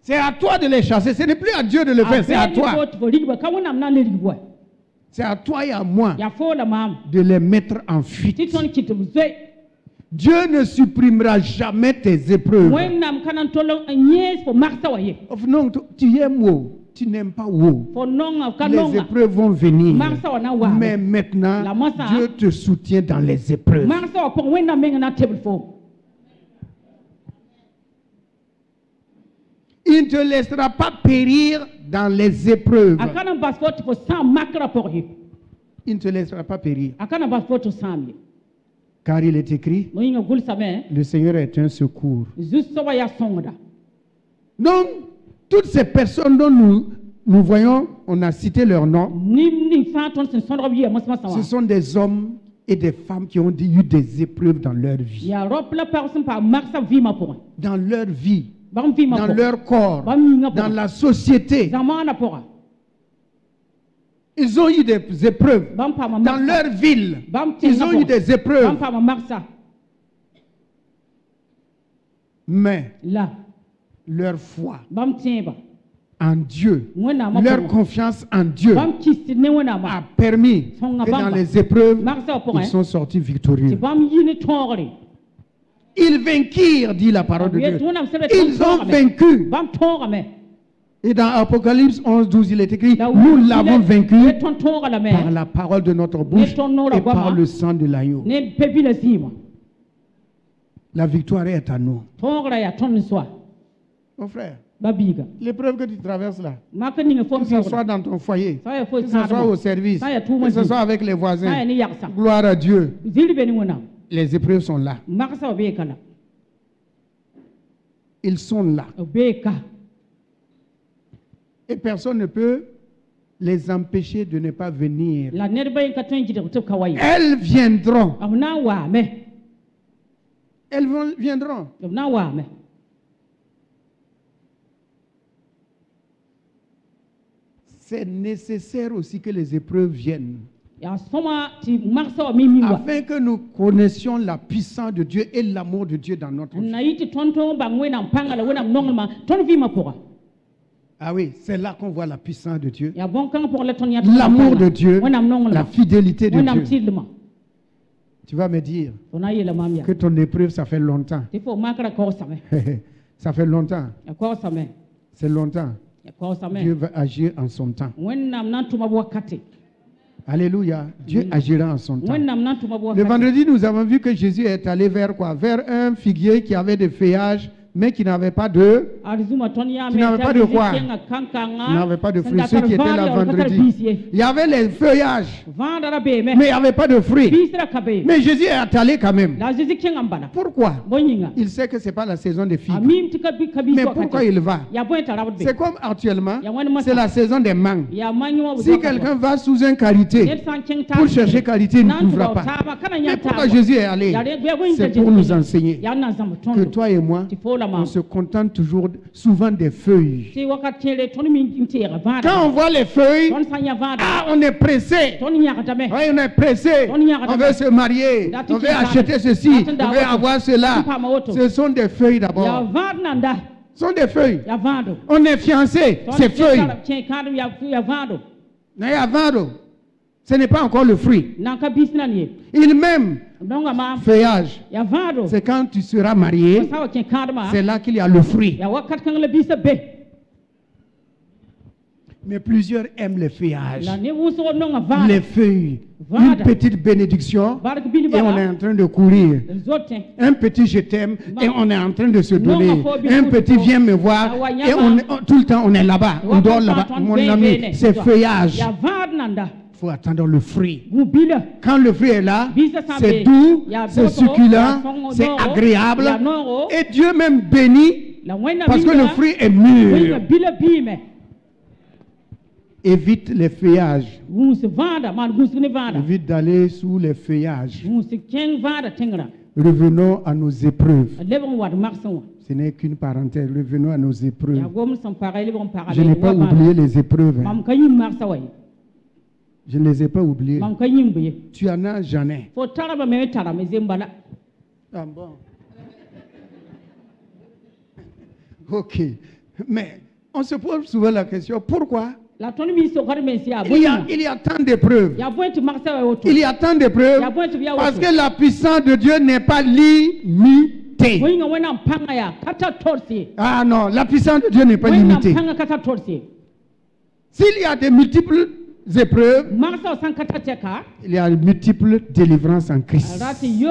C'est à toi de les chasser. Ce n'est plus à Dieu de le faire, c'est à toi. C'est à toi et à moi de les mettre en fuite. Dieu ne supprimera jamais tes épreuves. Non, tu aimes où? Tu n'aimes pas où? Les épreuves vont venir. Mais maintenant, Dieu te soutient dans les épreuves. Il ne te laissera pas périr dans les épreuves. Il ne te laissera pas périr. Car il est écrit, le Seigneur est un secours. Donc, toutes ces personnes dont nous voyons, on a cité leur nom, ce sont des hommes et des femmes qui ont eu des épreuves dans leur vie. Dans leur vie, dans leur corps, dans la société. Ils ont eu des épreuves. Dans leur ville, ils ont eu des épreuves. Mais leur foi en Dieu, leur confiance en Dieu a permis que dans les épreuves, ils sont sortis victorieux. Ils vainquirent, dit la parole de Dieu. Ils ont vaincu. Et dans Apocalypse 11, 12, il est écrit, nous l'avons vaincu par la parole de notre bouche et par le sang de l'agneau. La victoire est à nous. Mon frère, l'épreuve que tu traverses là, que ce soit dans ton foyer, que ce soit au service, que ce soit avec les voisins, gloire à Dieu. Les épreuves sont là. Ils sont là. Et personne ne peut les empêcher de ne pas venir. Elles viendront. Elles viendront. C'est nécessaire aussi que les épreuves viennent afin que nous connaissions la puissance de Dieu et l'amour de Dieu dans notre vie. Ah oui, c'est là qu'on voit la puissance de Dieu, l'amour de Dieu, la fidélité de Dieu. Tu vas me dire que ton épreuve, ça fait longtemps. Ça fait longtemps. C'est longtemps. Dieu va agir en son temps. Alléluia. Dieu agira en son temps. Le vendredi, nous avons vu que Jésus est allé vers quoi? Vers un figuier qui avait des feuillages, mais qui n'avait pas de... Qui n'avait pas de quoi? Qui n'avait pas de fruits. Ceux qui étaient là vendredi. Il y avait les feuillages, mais il n'y avait pas de fruits. Mais Jésus est allé quand même. Pourquoi? Il sait que ce n'est pas la saison des figues. Mais pourquoi il va? C'est comme actuellement, c'est la saison des mangues. Si quelqu'un va sous une qualité, pour chercher qualité, il ne trouvera pas. Mais pourquoi Jésus est allé? C'est pour nous enseigner que toi et moi, on se contente toujours, souvent des feuilles. Quand on voit les feuilles, on est pressé. Oui, on est pressé. On veut se marier. On veut acheter ceci. On veut avoir cela. Ce sont des feuilles d'abord. Ce sont des feuilles. On est fiancé. C'est feuilles. Ce n'est pas encore le fruit. Il m'aime. Feuillage. C'est quand tu seras marié, c'est là qu'il y a le fruit. Mais plusieurs aiment les feuillages, les feuilles, une petite bénédiction et on est en train de courir. Un petit je t'aime et on est en train de se donner. Un petit viens me voir et tout le temps on est là-bas, on dort là-bas. Mon ami, c'est feuillage. Il faut attendre le fruit. Quand le fruit est là, c'est doux, c'est succulent, c'est agréable. Et Dieu même bénit parce que le fruit est mûr. Évite les feuillages. Évite d'aller sous les feuillages. Revenons à nos épreuves. Ce n'est qu'une parenthèse. Revenons à nos épreuves. Je n'ai pas oublié les épreuves. Je ne les ai pas oubliés. Tu en as, j'en ai. Ah bon. Ok. Mais on se pose souvent la question, pourquoi? Il y a tant d'épreuves. Il y a tant d'épreuves parce que la puissance de Dieu n'est pas limitée. Ah non, la puissance de Dieu n'est pas limitée. S'il y a des multiples épreuves, il y a multiples délivrances en Christ. Il y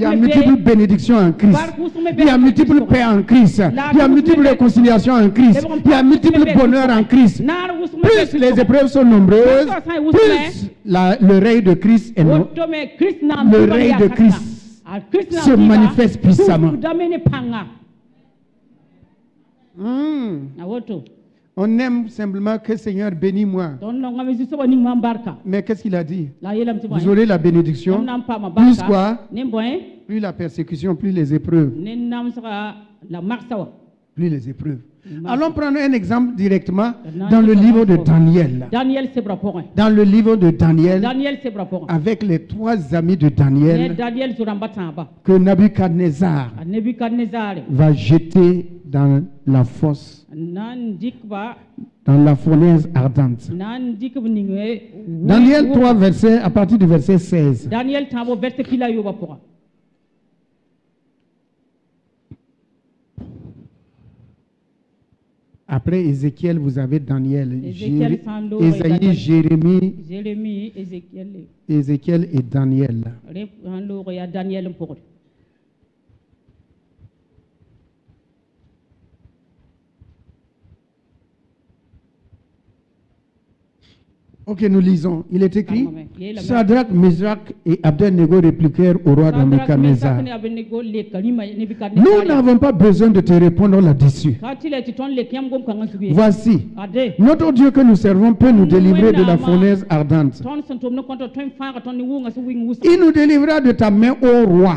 a multiples bénédictions en Christ. Il y a multiples paix en Christ. Il y a multiples réconciliations en Christ. Il y a multiples bonheurs en Christ. Plus les épreuves sont nombreuses, plus le règne de Christ est nombreux. Le règne de Christ se manifeste puissamment. On aime simplement que Seigneur bénis-moi. Mais qu'est-ce qu'il a dit? Vous aurez la bénédiction. Plus quoi? Plus la persécution, plus les épreuves. Plus les épreuves. Allons prendre un exemple directement dans le livre de Daniel. Dans le livre de Daniel, avec les 3 amis de Daniel que Nebuchadnezzar va jeter dans la fosse, dans la fournaise ardente. Daniel 3, verset, à partir du verset 16. Après Ézéchiel, vous avez Daniel, Ésaïe, Jérémie, Ézéchiel et Daniel. Ok, nous lisons. Il est écrit, Shadrach, Meshach et Abednego répliquèrent au roi Nebuchadnezzar. Nous n'avons pas besoin de te répondre là-dessus. Voici, notre Dieu que nous servons peut nous délivrer de la fournaise ardente. Il nous délivrera de ta main, ô roi.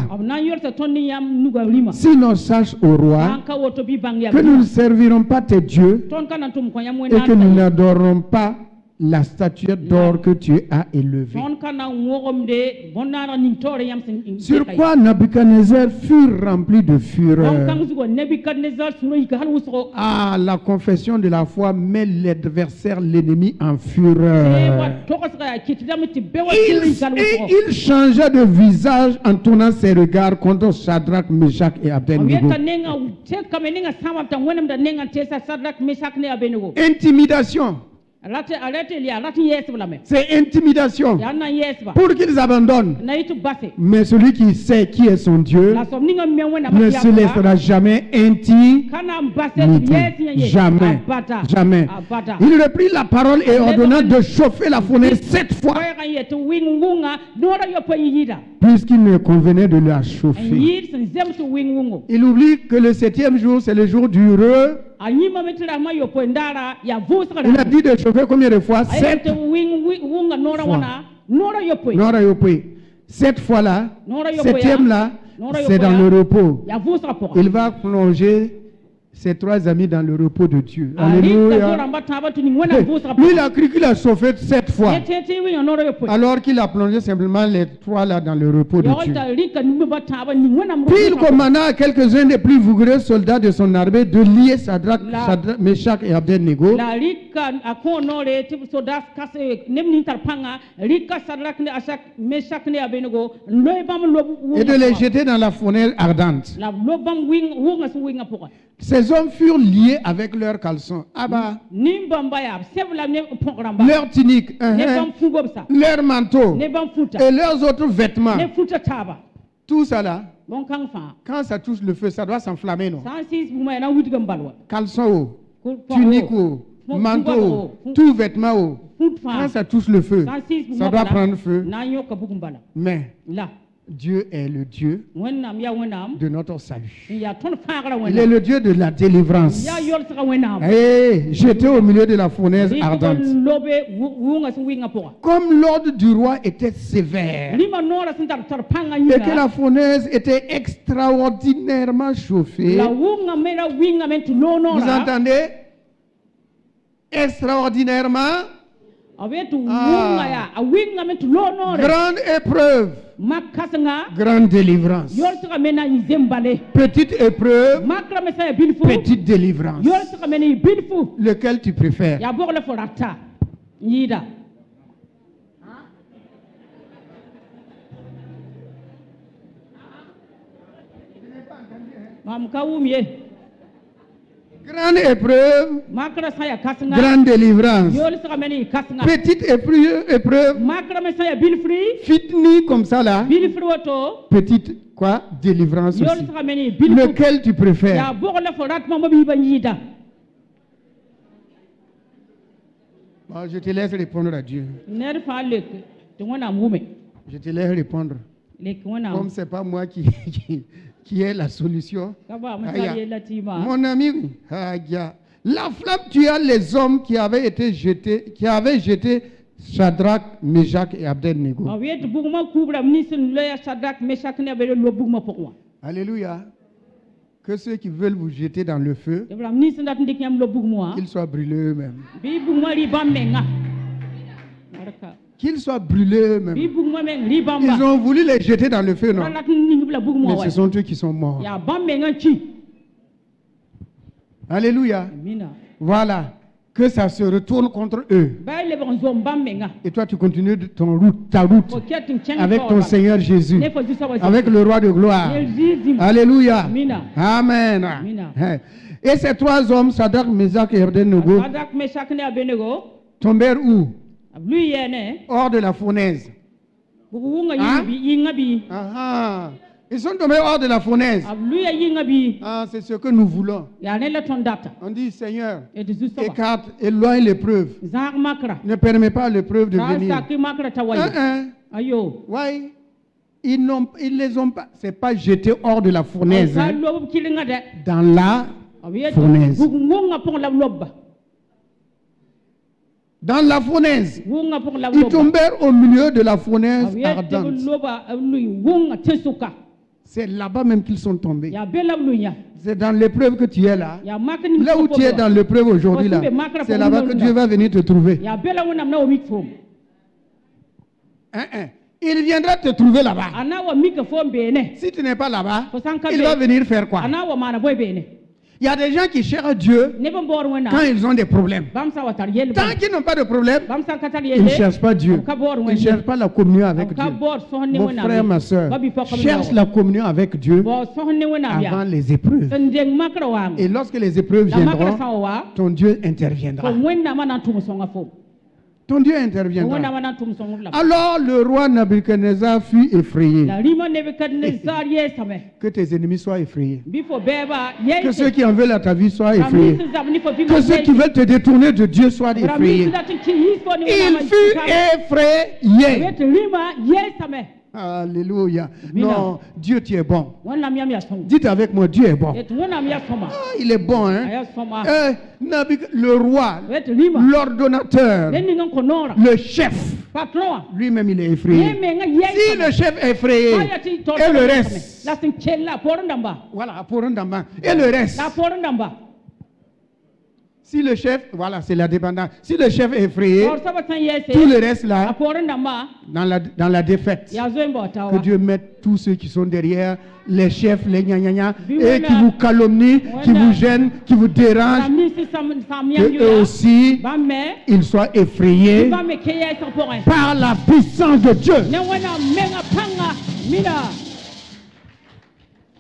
Sinon, sache, ô roi, que nous ne servirons pas tes dieux et que nous n'adorerons pas la statuette d'or que tu as élevée. Sur quoi Nabuchodonosor fut rempli de fureur. Ah, la confession de la foi met l'adversaire, l'ennemi, en fureur. Il changea de visage en tournant ses regards contre Shadrach, Meshach et Abednego. Intimidation. C'est intimidation pour qu'ils abandonnent. Mais celui qui sait qui est son Dieu ne se laissera jamais intimider. Jamais. Jamais. Il reprit la parole et ordonna de chauffer la fournaise 7 fois. Puisqu'il ne convenait de la chauffer. Il oublie que le 7e jour, c'est le jour du repos. Il a dit de chauffer combien de fois? 7 fois. Cette fois-là, 7e là, c'est dans le repos. Il va plonger ses 3 amis dans le repos de Dieu. Alléluia. Lui, il a cru qu'il a chauffé 7 fois. Alors qu'il a plongé simplement les 3 là dans le repos de Dieu. Puis il commanda à quelques-uns des plus vigoureux soldats de son armée de lier Shadrach, Meshach et Abednego et de les jeter dans la fournaise ardente. Ces hommes furent liés avec leurs caleçons, leurs tuniques, leurs manteaux et leurs autres vêtements. Tout ça là, quand ça touche le feu, ça doit s'enflammer, non? Caleçons haut, tunique haut, manteau haut, tout vêtement haut. Quand ça touche le feu, ça doit prendre feu. Mais Dieu est le Dieu de notre salut. Il est le Dieu de la délivrance. Et j'étais au milieu de la fournaise ardente. Comme l'ordre du roi était sévère et que la fournaise était extraordinairement chauffée. Vous entendez? Extraordinairement. Grande épreuve. Grande délivrance. Petite épreuve. Petite délivrance. Lequel tu préfères? Grande épreuve, grande délivrance. Petite épreuve, fitni comme ça là. Petite quoi? Délivrance aussi. Lequel tu préfères? Bon, je te laisse répondre à Dieu. Je te laisse répondre. Comme c'est pas moi qui est la solution. Mon ami, la flamme tua les hommes qui avaient jeté Shadrach, Meshach et Abednego. Alléluia. Que ceux qui veulent vous jeter dans le feu, qu'ils soient brûlés eux-mêmes. Qu'ils soient brûlés eux-mêmes. Ils ont voulu les jeter dans le feu, non? Mais ce sont eux qui sont morts. Alléluia. Voilà. Que ça se retourne contre eux. Et toi, tu continues ta route avec ton Seigneur Jésus, avec le Roi de gloire. Alléluia. Amen. Et ces 3 hommes, Shadrach, Meshach et Abednego, tombèrent où? Hors de la fournaise. Ils sont tombés hors de la fournaise. C'est ce que nous voulons. On dit, Seigneur, écarte, éloigne l'épreuve. Ne permets pas l'épreuve de venir. Ouais. Ils les ont pas. C'est pas jeté hors de la fournaise. Dans la fournaise. Dans la fournaise. Ils tombèrent au milieu de la fournaise ardente. C'est là-bas même qu'ils sont tombés. C'est dans l'épreuve que tu es là. Là où tu es dans l'épreuve aujourd'hui, là, c'est là-bas que Dieu va venir te trouver. Il viendra te trouver là-bas. Si tu n'es pas là-bas, il va venir faire quoi? Il y a des gens qui cherchent Dieu quand ils ont des problèmes. Tant qu'ils n'ont pas de problème, ils ne cherchent pas Dieu. Ils ne cherchent pas la communion avec Dieu. Mon frère, ma soeur, cherche la communion avec Dieu avant les épreuves. Et lorsque les épreuves viendront, ton Dieu interviendra. Ton Dieu interviendra. Alors le roi Nabuchodonosor fut effrayé. Que tes ennemis soient effrayés. Que ceux qui en veulent à ta vie soient effrayés. Que ceux qui veulent te détourner de Dieu soient effrayés. Il fut effrayé. Alléluia. Non, Dieu, tu es bon. Dites avec moi, Dieu est bon. Ah, il est bon, hein? Le roi, l'ordonnateur, le chef, lui-même il est effrayé. Si le chef est effrayé, et le reste, voilà, et le reste, si le chef, voilà, c'est la dépendance. Si le chef est effrayé, tout le reste là, dans la défaite, que Dieu mette tous ceux qui sont derrière, les chefs, les gna et qui vous calomnient, qui vous gênent, qui vous dérangent, que eux aussi, ils soient effrayés par la puissance de Dieu.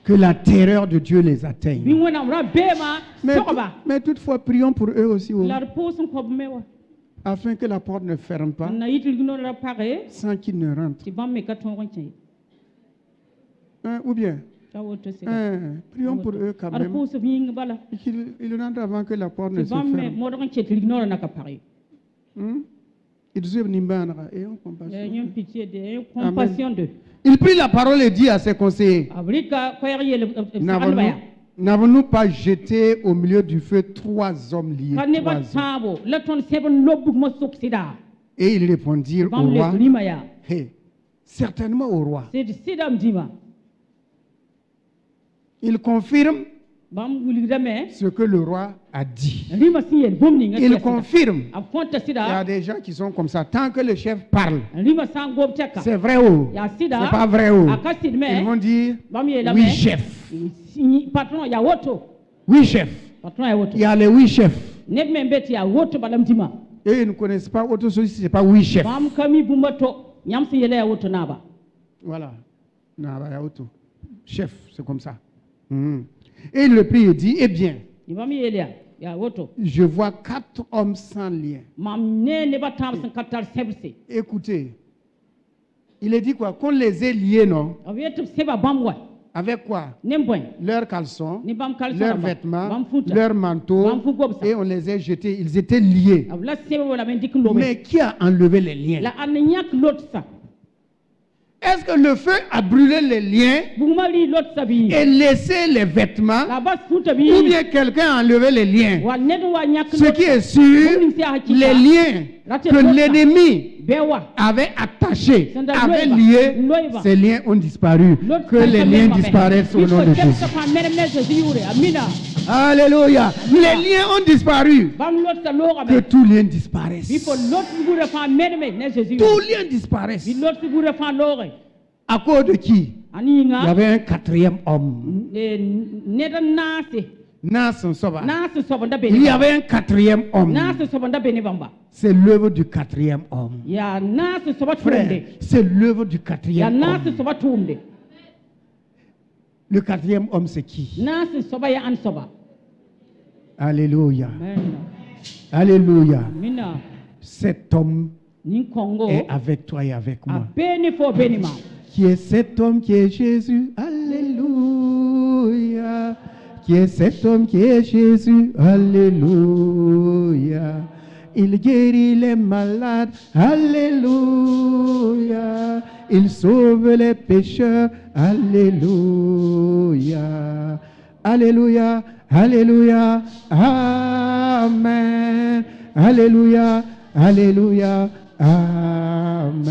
Que la terreur de Dieu les atteigne. Mais toutefois, prions pour eux aussi. Afin que la porte ne ferme pas sans qu'ils ne rentrent. Ou bien, prions pour eux quand même. Qu'ils rentrent avant que la porte ne se ferme. Il prit la parole et dit à ses conseillers, n'avons-nous pas jeté au milieu du feu 3 hommes liés? Et ils répondirent au roi, certainement au roi. Il confirme ce que le roi a dit. Il confirme. Il y a des gens qui sont comme ça. Tant que le chef parle, c'est vrai ou c'est pas vrai ou. Ils vont dire oui chef. Oui chef. Il y a les oui chefs. Et ils ne connaissent pas autre chose si ce n'est pas oui chef. Voilà. Chef, c'est comme ça. Et il le prie et dit, eh bien, je vois 4 hommes sans lien. Écoutez, il a dit quoi? Qu'on les ait liés, non? Avec quoi? Leurs caleçons, leurs vêtements, leurs manteaux, et on les a jetés. Ils étaient liés. Mais qui a enlevé les liens? Est-ce que le feu a brûlé les liens et laissé les vêtements, ou bien quelqu'un a enlevé les liens? Ce qui est sûr, les liens que l'ennemi avait attachés, avait liés, ces liens ont disparu. Que les liens disparaissent au nom de Jésus. Alléluia. Les liens ont disparu. Que tout lien disparaisse. Tout lien disparaisse. À cause de qui? Il y avait un 4e homme. Il y avait un 4e homme. C'est l'œuvre du 4e homme. Frère, c'est l'œuvre du 4e homme. Le 4e homme, c'est qui? Alléluia. Alléluia. Cet homme est avec toi et avec moi. Qui est cet homme qui est Jésus? Alléluia. Qui est cet homme qui est Jésus? Alléluia. Il guérit les malades. Alléluia. Il sauve les pécheurs. Alléluia. Alléluia. Alléluia. Amen. Alléluia. Alléluia. Amen.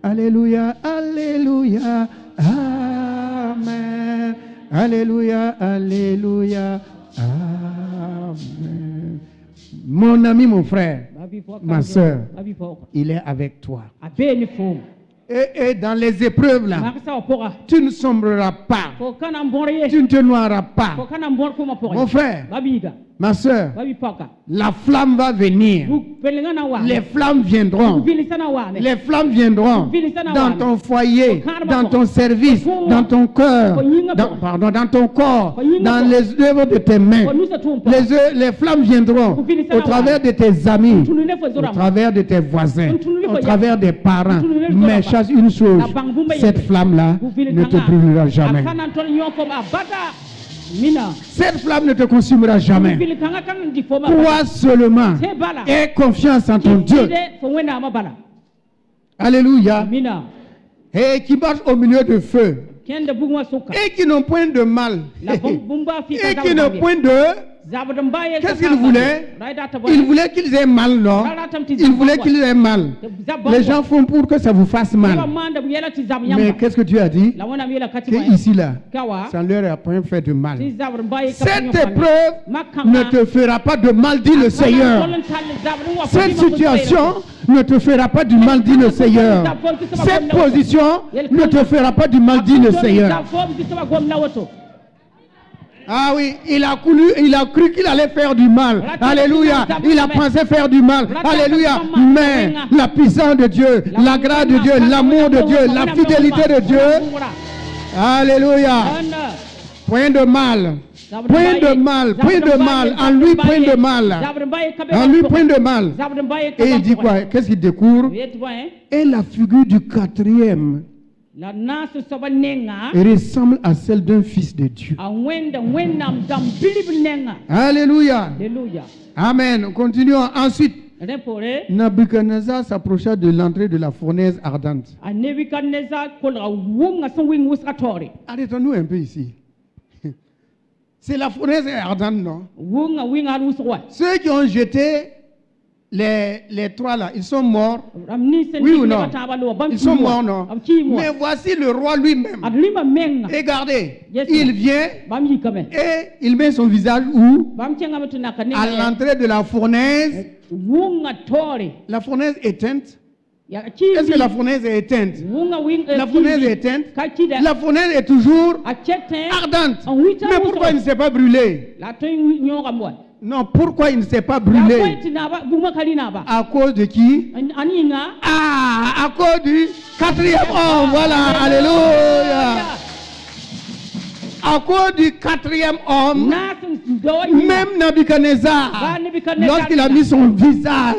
Alléluia. Alléluia. Amen. Alléluia, alléluia. Amen. Mon ami, mon frère, ma soeur, il est avec toi. Et dans les épreuves là, tu ne sombreras pas. Tu ne te noieras pas. Mon frère, ma soeur, la flamme va venir. Les flammes viendront. Les flammes viendront dans ton foyer, dans ton service, dans ton cœur, dans ton corps, dans les œuvres de tes mains. Les flammes viendront au travers de tes amis, au travers de tes voisins, au travers des parents. Mais chasse une chose, cette flamme-là ne te brûlera jamais. Cette flamme ne te consumera jamais. Crois seulement. Aie confiance en ton Dieu. Alléluia. Et qui marche au milieu de feu. Et qui n'ont point de mal. Et qui n'ont point de... Qu'est-ce qu'il voulait? Il voulait qu'ils aient mal, non? Il voulait qu'ils aient mal. Les gens font pour que ça vous fasse mal. Mais qu'est-ce que Dieu a dit? Que ici, là, ça leur a pas fait de mal. Cette épreuve ne te fera pas de mal, dit le Seigneur. Cette situation ne te fera pas du mal, dit le Seigneur. Cette position ne te fera pas du mal, dit le Seigneur. Ah oui, il a cru qu'il allait faire du mal. Alléluia. Il a pensé faire du mal. Alléluia. Mais la puissance de Dieu, la grâce de Dieu, l'amour de Dieu, la fidélité de Dieu. Alléluia. Point de mal. Point de mal. Point de mal. En lui, point de mal. En lui, point de mal. Et il dit quoi? Qu'est-ce qu'il découvre? Et la figure du quatrième ressemble à celle d'un fils de Dieu. Alléluia. Amen. Continuons. Ensuite, Nabuchodonosor s'approcha de l'entrée de la fournaise ardente. Arrêtons-nous un peu ici. C'est la fournaise ardente, non? Ceux qui ont jeté les trois là, ils sont morts. Oui ou non? Ils sont morts, non? Mais voici le roi lui-même. Regardez, il vient et il met son visage où? À l'entrée de la fournaise. La fournaise éteinte. Est-ce que la fournaise est éteinte? La fournaise est éteinte. La fournaise est toujours ardente. Mais pourquoi il ne s'est pas brûlé? Non, pourquoi il ne s'est pas brûlé? À cause de qui? Ah, à cause du quatrième homme. Voilà, alléluia. À cause du quatrième homme, même Nabuchodonosor, lorsqu'il a mis son visage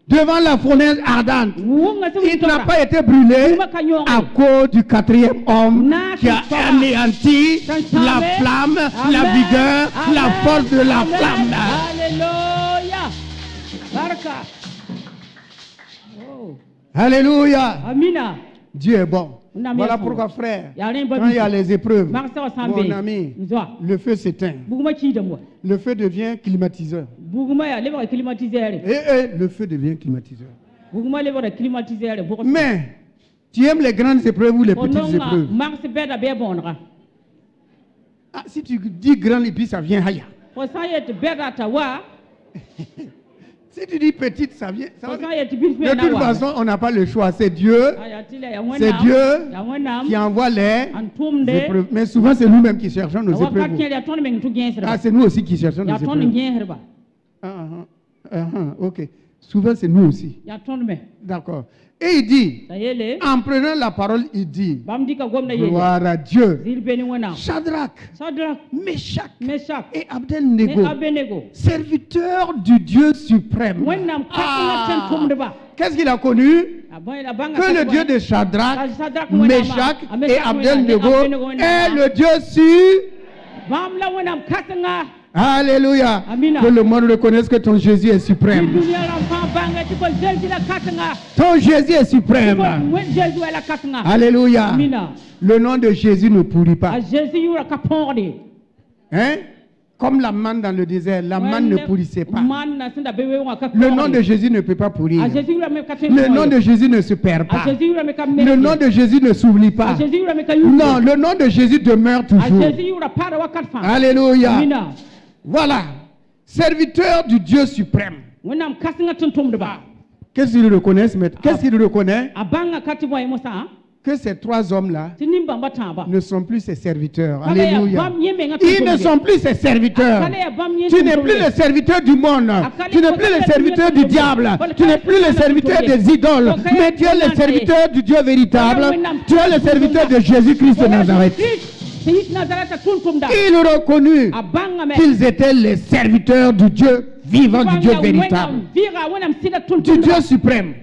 devant la fournaise ardente, il n'a pas été brûlé à cause du quatrième homme qui a anéanti la flamme, la vigueur, la force de la flamme. Alléluia. Alléluia. Dieu est bon. Voilà pourquoi, frère, quand il y a les épreuves, mon ami, le feu s'éteint. Le feu devient climatiseur. Et le feu devient climatiseur. Mais, tu aimes les grandes épreuves ou les petites épreuves? Ah, si tu dis grand et puis ça vient haya. Si tu dis petite, ça vient. De toute façon, on n'a pas le choix. C'est Dieu. C'est Dieu qui envoie les épreuves. Mais souvent, c'est nous-mêmes qui cherchons nos épreuves. Ah, c'est nous aussi qui cherchons nos épreuves. Ok. Souvent, c'est nous aussi. D'accord. Et il dit, en prenant la parole, il dit, gloire à Dieu. Shadrach, Meshach et Abednego, serviteurs du Dieu suprême. Qu'est-ce qu'il a connu? Que le Dieu de Shadrach, Meshach et Abednego est le Dieu suprême. Alléluia. Que le monde reconnaisse que ton Jésus est suprême. Ton Jésus est suprême. Alléluia. Le nom de Jésus ne pourrit pas. Hein? Comme la manne dans le désert, la manne ne pourrissait pas. Le nom de Jésus ne peut pas pourrir. Le nom de Jésus ne se perd pas. Le nom de Jésus ne s'oublie pas. Non, le nom de Jésus demeure toujours. Alléluia. Voilà. Serviteur du Dieu suprême. Qu'est-ce qu'il reconnaît? Qu'est-ce qu'il reconnaît? Que ces trois hommes-là ne sont plus ses serviteurs. Alléluia. Ils ne sont plus ses serviteurs. Tu n'es plus le serviteur du monde. Tu n'es plus le serviteur du diable. Tu n'es plus le serviteur des idoles. Mais tu es le serviteur du Dieu véritable. Tu es le serviteur de Jésus-Christ de Nazareth. Ils reconnurent qu'ils étaient les serviteurs du Dieu vivant, du Dieu véritable, du Dieu suprême.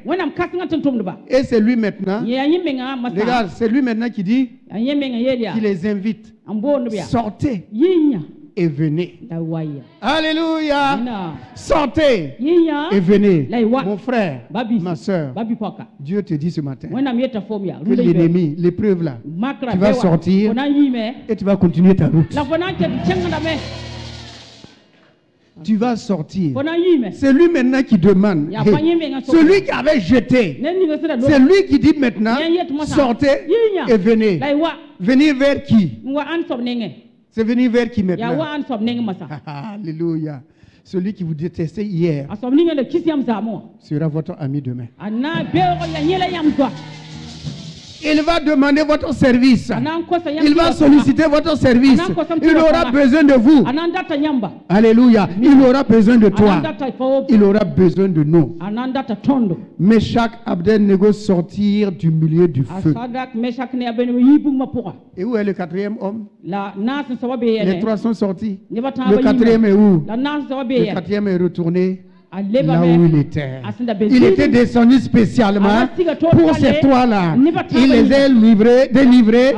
Et c'est lui maintenant, regarde, c'est lui maintenant qui dit, qui les invite, sortez et venez. Alléluia. Sortez et venez. Mon frère, ma soeur, Dieu te dit ce matin que l'ennemi, l'épreuve là, tu vas sortir et tu vas continuer ta route. Tu vas sortir. C'est lui maintenant qui demande. Celui qui avait jeté. C'est lui qui dit maintenant, sortez et venez. Venir vers qui? C'est venir vers qui maintenant? Alléluia. Celui qui vous détestait hier sera votre ami demain. Il va demander votre service. Il va solliciter votre service. Il aura besoin de vous. Alléluia. Il aura besoin de toi. Il aura besoin de nous. Meshach, Abednego sortir du milieu du feu. Et où est le quatrième homme? Les trois sont sortis. Le quatrième est où? Le quatrième est retourné là où il était. Il était descendu spécialement pour ces trois-là. Il les a délivrés.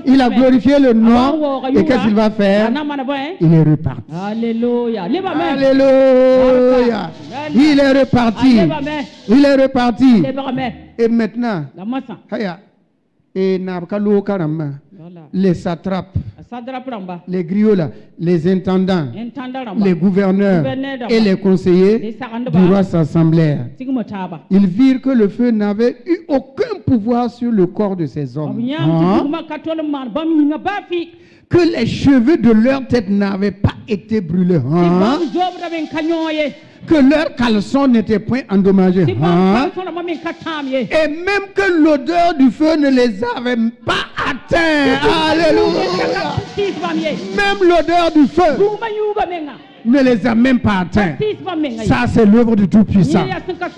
Il a glorifié le nom. Et qu'est-ce qu'il va faire? Il est reparti. Alléluia. Alléluia. Il est reparti. Il est reparti. Et maintenant, les satrapes, les griots, les intendants, les gouverneurs et les conseillers du roi s'assemblèrent. Ils virent que le feu n'avait eu aucun pouvoir sur le corps de ces hommes. Que les cheveux de leur tête n'avaient pas été brûlés. Que leurs caleçons n'étaient point endommagés. Et même que l'odeur du feu ne les avait pas atteints. Alléluia. Même l'odeur du feu ne les a même pas atteints. Ça, c'est l'œuvre du Tout-Puissant.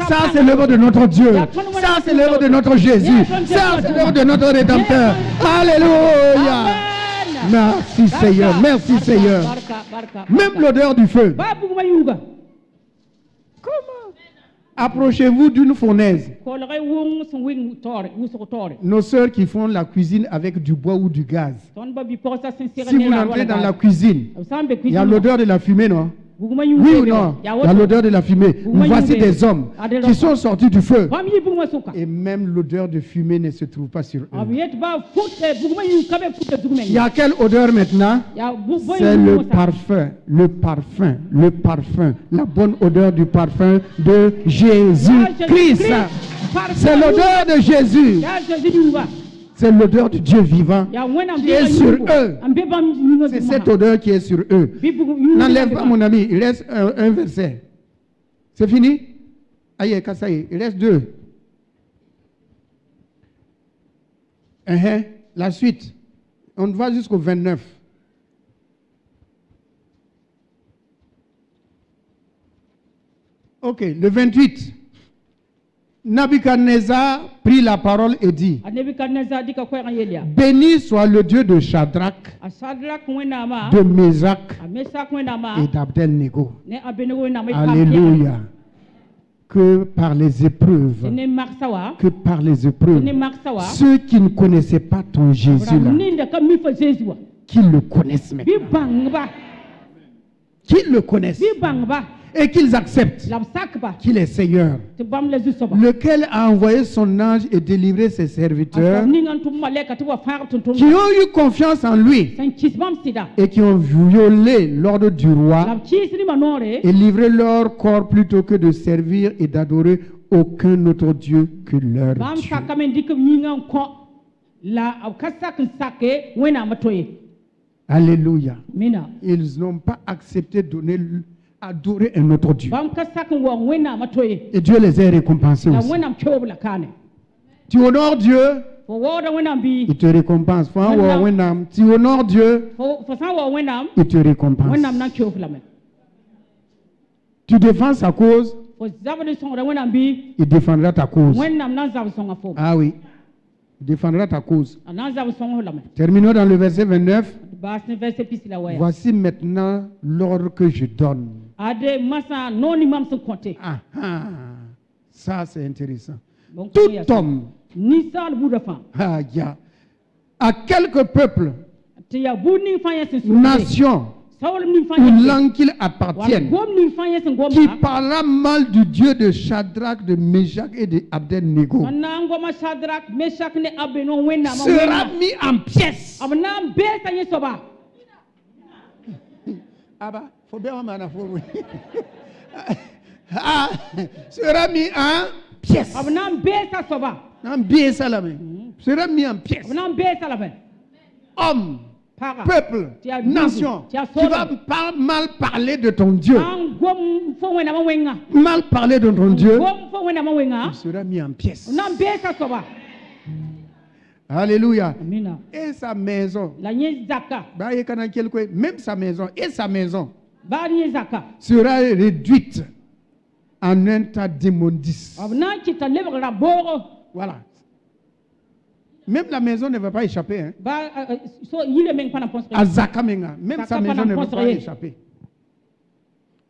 Ça, c'est l'œuvre de notre Dieu. Ça, c'est l'œuvre de notre Jésus. Ça, c'est l'œuvre de notre Rédempteur. Alléluia. Merci Seigneur. Merci Seigneur. Même l'odeur du feu. Comment? Approchez-vous d'une fournaise. Nos sœurs qui font la cuisine avec du bois ou du gaz. Si vous entrez dans la cuisine, il y a l'odeur de la fumée, non? Oui ou non? Il y a l'odeur de la fumée. Voici des hommes qui sont sortis du feu. Et même l'odeur de fumée ne se trouve pas sur eux. Il y a quelle odeur maintenant? C'est le parfum, le parfum, le parfum. La bonne odeur du parfum de Jésus-Christ. C'est l'odeur de Jésus. C'est l'odeur du Dieu vivant qui est sur eux. C'est cette odeur qui est sur eux. N'enlève pas, mon ami. Il reste un verset. C'est fini? Aïe, Kassaï. Il reste deux. La suite. On va jusqu'au 29. Ok, le 28. Nabuchodonosor prit la parole et dit: béni soit le Dieu de Shadrach, de Meshach et d'Abednego. Alléluia. Que par les épreuves, ceux qui ne connaissaient pas ton Jésus là, qu'ils le connaissent maintenant. Qu'ils le connaissent. et qu'ils acceptent qu'il est Seigneur, lequel a envoyé son ange et délivré ses serviteurs qui ont eu confiance en lui et qui ont violé l'ordre du roi et livré leur corps plutôt que de servir et d'adorer aucun autre Dieu que leur Dieu. Alléluia. Ils n'ont pas accepté d'adorer un autre Dieu. Et Dieu les a récompensés aussi. Tu honores Dieu, il te récompense. Tu honores Dieu, il te récompense. Tu défends sa cause, il défendra ta cause. Ah oui, il défendra ta cause. Terminons dans le verset 29. Voici maintenant l'ordre que je donne. Ça c'est intéressant. Tout homme, à quelque peuple, nation ou langue qu'il appartienne, qui parlera mal du Dieu de Shadrach, de Meshach et de Abednego, sera mis en pièces. Sera mis en pièces. Sera mis en pièces. Homme, peuple, nation, tu vas pas mal parler de ton Dieu. Mal parler de ton Dieu, il sera mis en pièces. Alléluia. Et sa maison, même sa maison et sa maison sera réduite en un tas d'immondices. Voilà. Même la maison ne va pas échapper. Hein. À Zakamenga, même sa maison ne va pas échapper.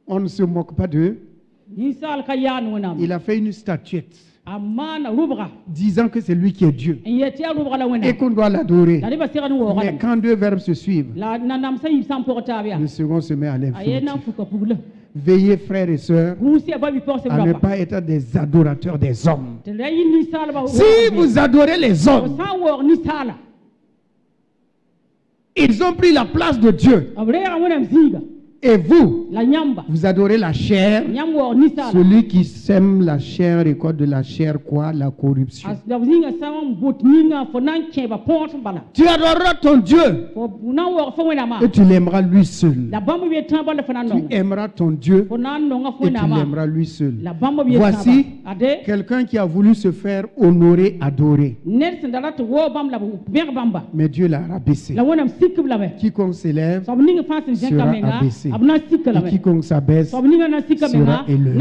On ne se moque pas d'eux. Il a fait une statuette disant que c'est lui qui est Dieu et qu'on doit l'adorer. Mais quand deux verbes se suivent, le second se met à l'infinitif. Veillez, frères et sœurs, à ne pas être des adorateurs des hommes. Si vous adorez les hommes, ils ont pris la place de Dieu. Et vous, vous adorez la chair. Celui qui sème la chair récolte de la chair quoi? La corruption. Tu adoreras ton Dieu et tu l'aimeras lui seul. Tu aimeras ton Dieu et tu l'aimeras lui seul. Voici quelqu'un qui a voulu se faire honorer, adorer. Mais Dieu l'a rabaissé. Quiconque s'élève sera abaissé. Et quiconque s'abaisse sera élevé.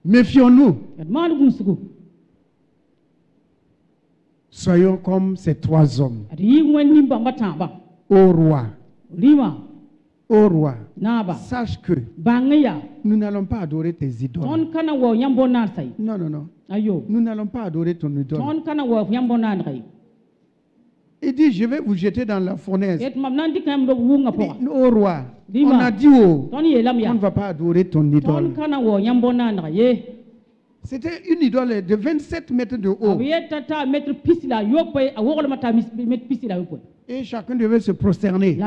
Méfions-nous. Soyons comme ces trois hommes. Ô roi, sache que nous n'allons pas adorer tes idoles. Non, non, non. Nous n'allons pas adorer ton idole. Il dit, je vais vous jeter dans la fournaise. Ô roi, on a dit on ne va pas adorer ton idole. C'était une idole de 27 mètres de haut. Et chacun devait se prosterner.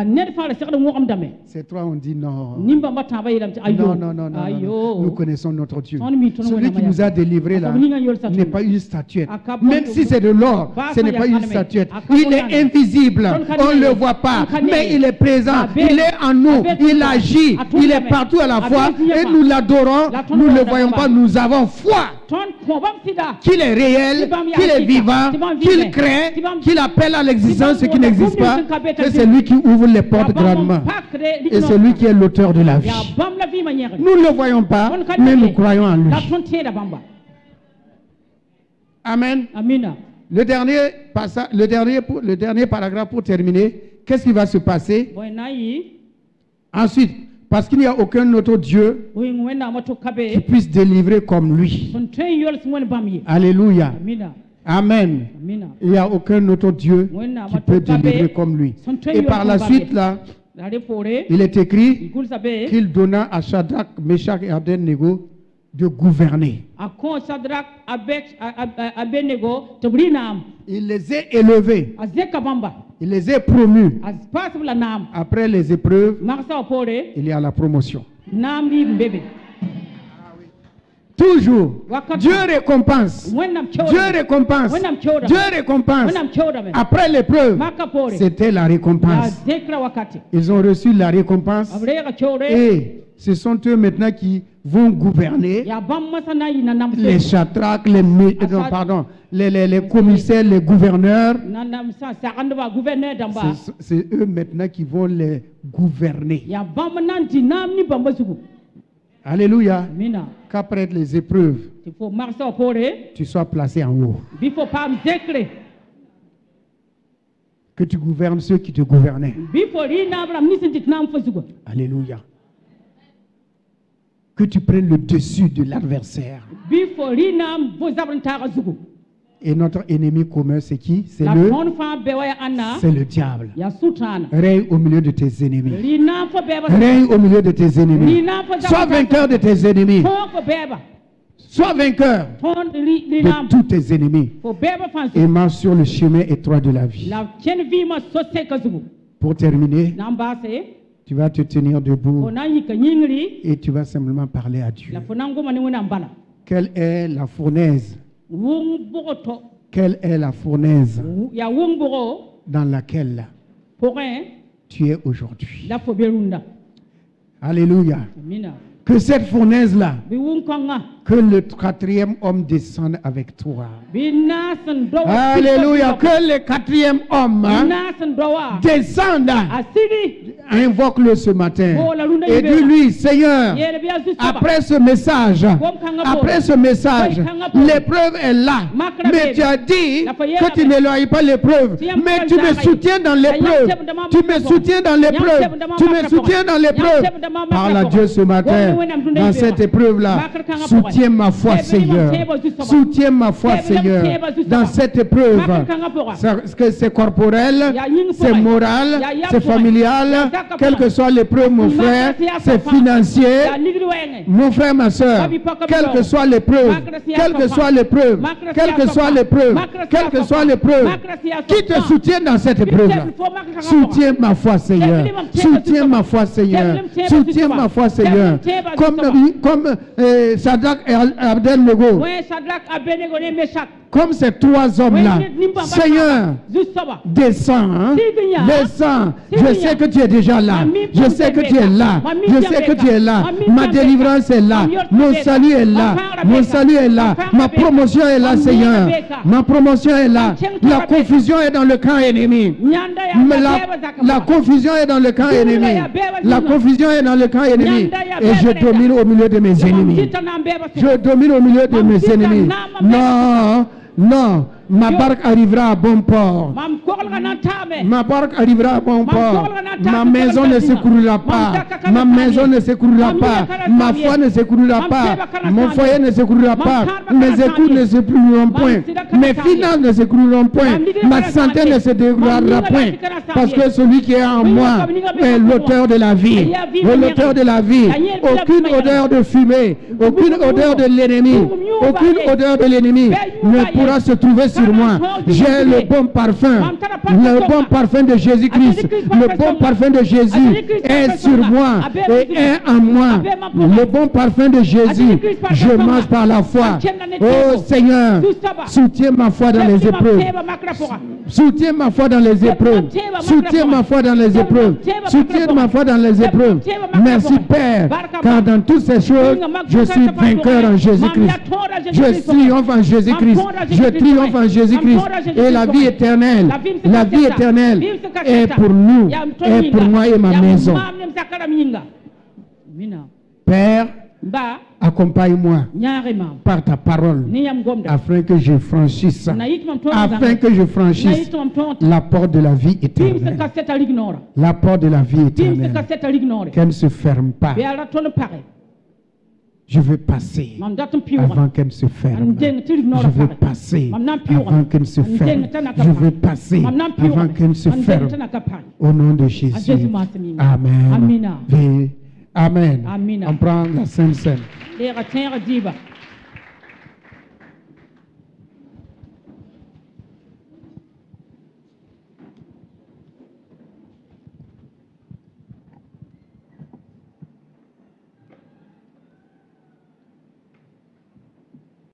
Ces trois ont dit non. Non, non, non, non. Nous connaissons notre Dieu. Celui qui nous a délivrés là n'est pas une statuette. Même si c'est de l'or, ce n'est pas une statuette. Il est invisible. On ne le voit pas. Mais il est présent. Il est en nous. Il agit. Il est partout à la fois. Et nous l'adorons. Nous ne le voyons pas. Nous avons foi qu'il est réel, qu'il est vivant, qu'il crée, qu'il appelle à l'existence ce qui n'existe pas, que c'est lui qui ouvre les portes grandement. Et c'est lui qui est l'auteur de la vie. Nous ne le voyons pas, mais nous croyons en lui. Amen. Le dernier paragraphe pour terminer, qu'est-ce qui va se passer? Ensuite, parce qu'il n'y a aucun autre Dieu qui puisse délivrer comme lui. Alléluia. Amen. Il n'y a aucun autre Dieu qui peut délivrer comme lui. Et par la suite, là, Il est écrit qu'il donna à Shadrach, Meshach et Abednego de gouverner. Il les a élevés. Il les a promus. Après les épreuves, il y a la promotion. Toujours. Dieu récompense. Dieu récompense. Dieu récompense. Après l'épreuve, c'était la récompense. Ils ont reçu la récompense. Et ce sont eux maintenant qui vont gouverner. Les chatraques, les commissaires, les gouverneurs. C'est eux maintenant qui vont les gouverner. Alléluia. Qu'après les épreuves, tu sois placé en haut. Que tu gouvernes ceux qui te gouvernaient. Alléluia. Que tu prennes le dessus de l'adversaire. Et notre ennemi commun, c'est qui? C'est le diable. Règne au milieu de tes ennemis. Règne au milieu de tes ennemis. Sois vainqueur de tes ennemis. Sois vainqueur de tous tes ennemis. Et marche sur le chemin étroit de la vie. Pour terminer, tu vas te tenir debout et tu vas simplement parler à Dieu. Quelle est la fournaise? Quelle est la fournaise dans laquelle tu es aujourd'hui? Alléluia. Que cette fournaise-là, que le quatrième homme descende avec toi. Alléluia. Que le quatrième homme descende. Invoque-le ce matin. Et dis-lui, Seigneur, après ce message, l'épreuve est là. Mais tu as dit que tu n'éloignes pas l'épreuve. Mais tu me soutiens dans l'épreuve. Tu me soutiens dans l'épreuve. Tu me soutiens dans l'épreuve. Parle à Dieu ce matin. Dans cette épreuve-là, soutiens ma foi, Seigneur. Soutiens ma foi, Seigneur. Dans cette épreuve, c'est corporel, c'est moral, c'est familial. Quelle que soit l'épreuve, mon frère, c'est financier. Mon frère, ma soeur, quelle que soit l'épreuve, quelle que soit l'épreuve, quelle que soit l'épreuve, quelle que soit l'épreuve, qui te soutient dans cette épreuve-là? Soutiens ma foi, Seigneur. Soutiens ma foi, Seigneur. Soutiens ma foi, Seigneur. Comme Shadrach et Abednego. Comme ces trois hommes-là, Seigneur, descends, descends. Je sais que tu es déjà là. Je sais que tu es là. Je sais que tu es là. Ma délivrance est là. Mon salut est là. Mon salut est là. Ma promotion est là, Seigneur. Ma promotion est là. La confusion est dans le camp ennemi. La confusion est dans le camp ennemi. La confusion est dans le camp ennemi. Et je domine au milieu de mes ennemis. Je domine au milieu de mes ennemis. Non. Non, ma barque arrivera à bon port. Ma barque arrivera à bon port. Ma maison ne s'écroulera pas. Ma maison ne s'écroulera pas. Ma foi ne s'écroulera pas. Mon foyer ne s'écroulera pas. Mes écoutes ne s'écrouleront point. Mes finances ne s'écrouleront point. Ma santé ne se dégradera point. Parce que celui qui est en moi est l'auteur de la vie. L'auteur de la vie. Aucune odeur de fumée. Aucune odeur de l'ennemi. Aucune odeur de l'ennemi ne pourra se trouver sur moi. J'ai le bon parfum. Le bon parfum de Jésus-Christ. Le bon parfum de Jésus est sur moi et est en moi. Le bon parfum de Jésus, je mange par la foi. Oh Seigneur, soutiens ma foi dans les épreuves. Soutiens ma foi dans les épreuves. Soutiens ma foi dans les épreuves. Soutiens ma foi dans les épreuves. Merci Père, car dans toutes ces choses, je suis vainqueur en Jésus-Christ. Je triomphe en Jésus-Christ. Je triomphe en Jésus-Christ. Et la vie éternelle est pour nous, est pour moi et ma maison. Père, accompagne-moi par ta parole afin que je franchisse la porte de la vie éternelle. La porte de la vie éternelle. Qu'elle ne se ferme pas. Je veux passer avant qu'elle se ferme. Je veux passer avant qu'elle se ferme. Je veux passer avant qu'elle se ferme. Au nom de Jésus. Amen. Amen. On prend la Sainte Seine.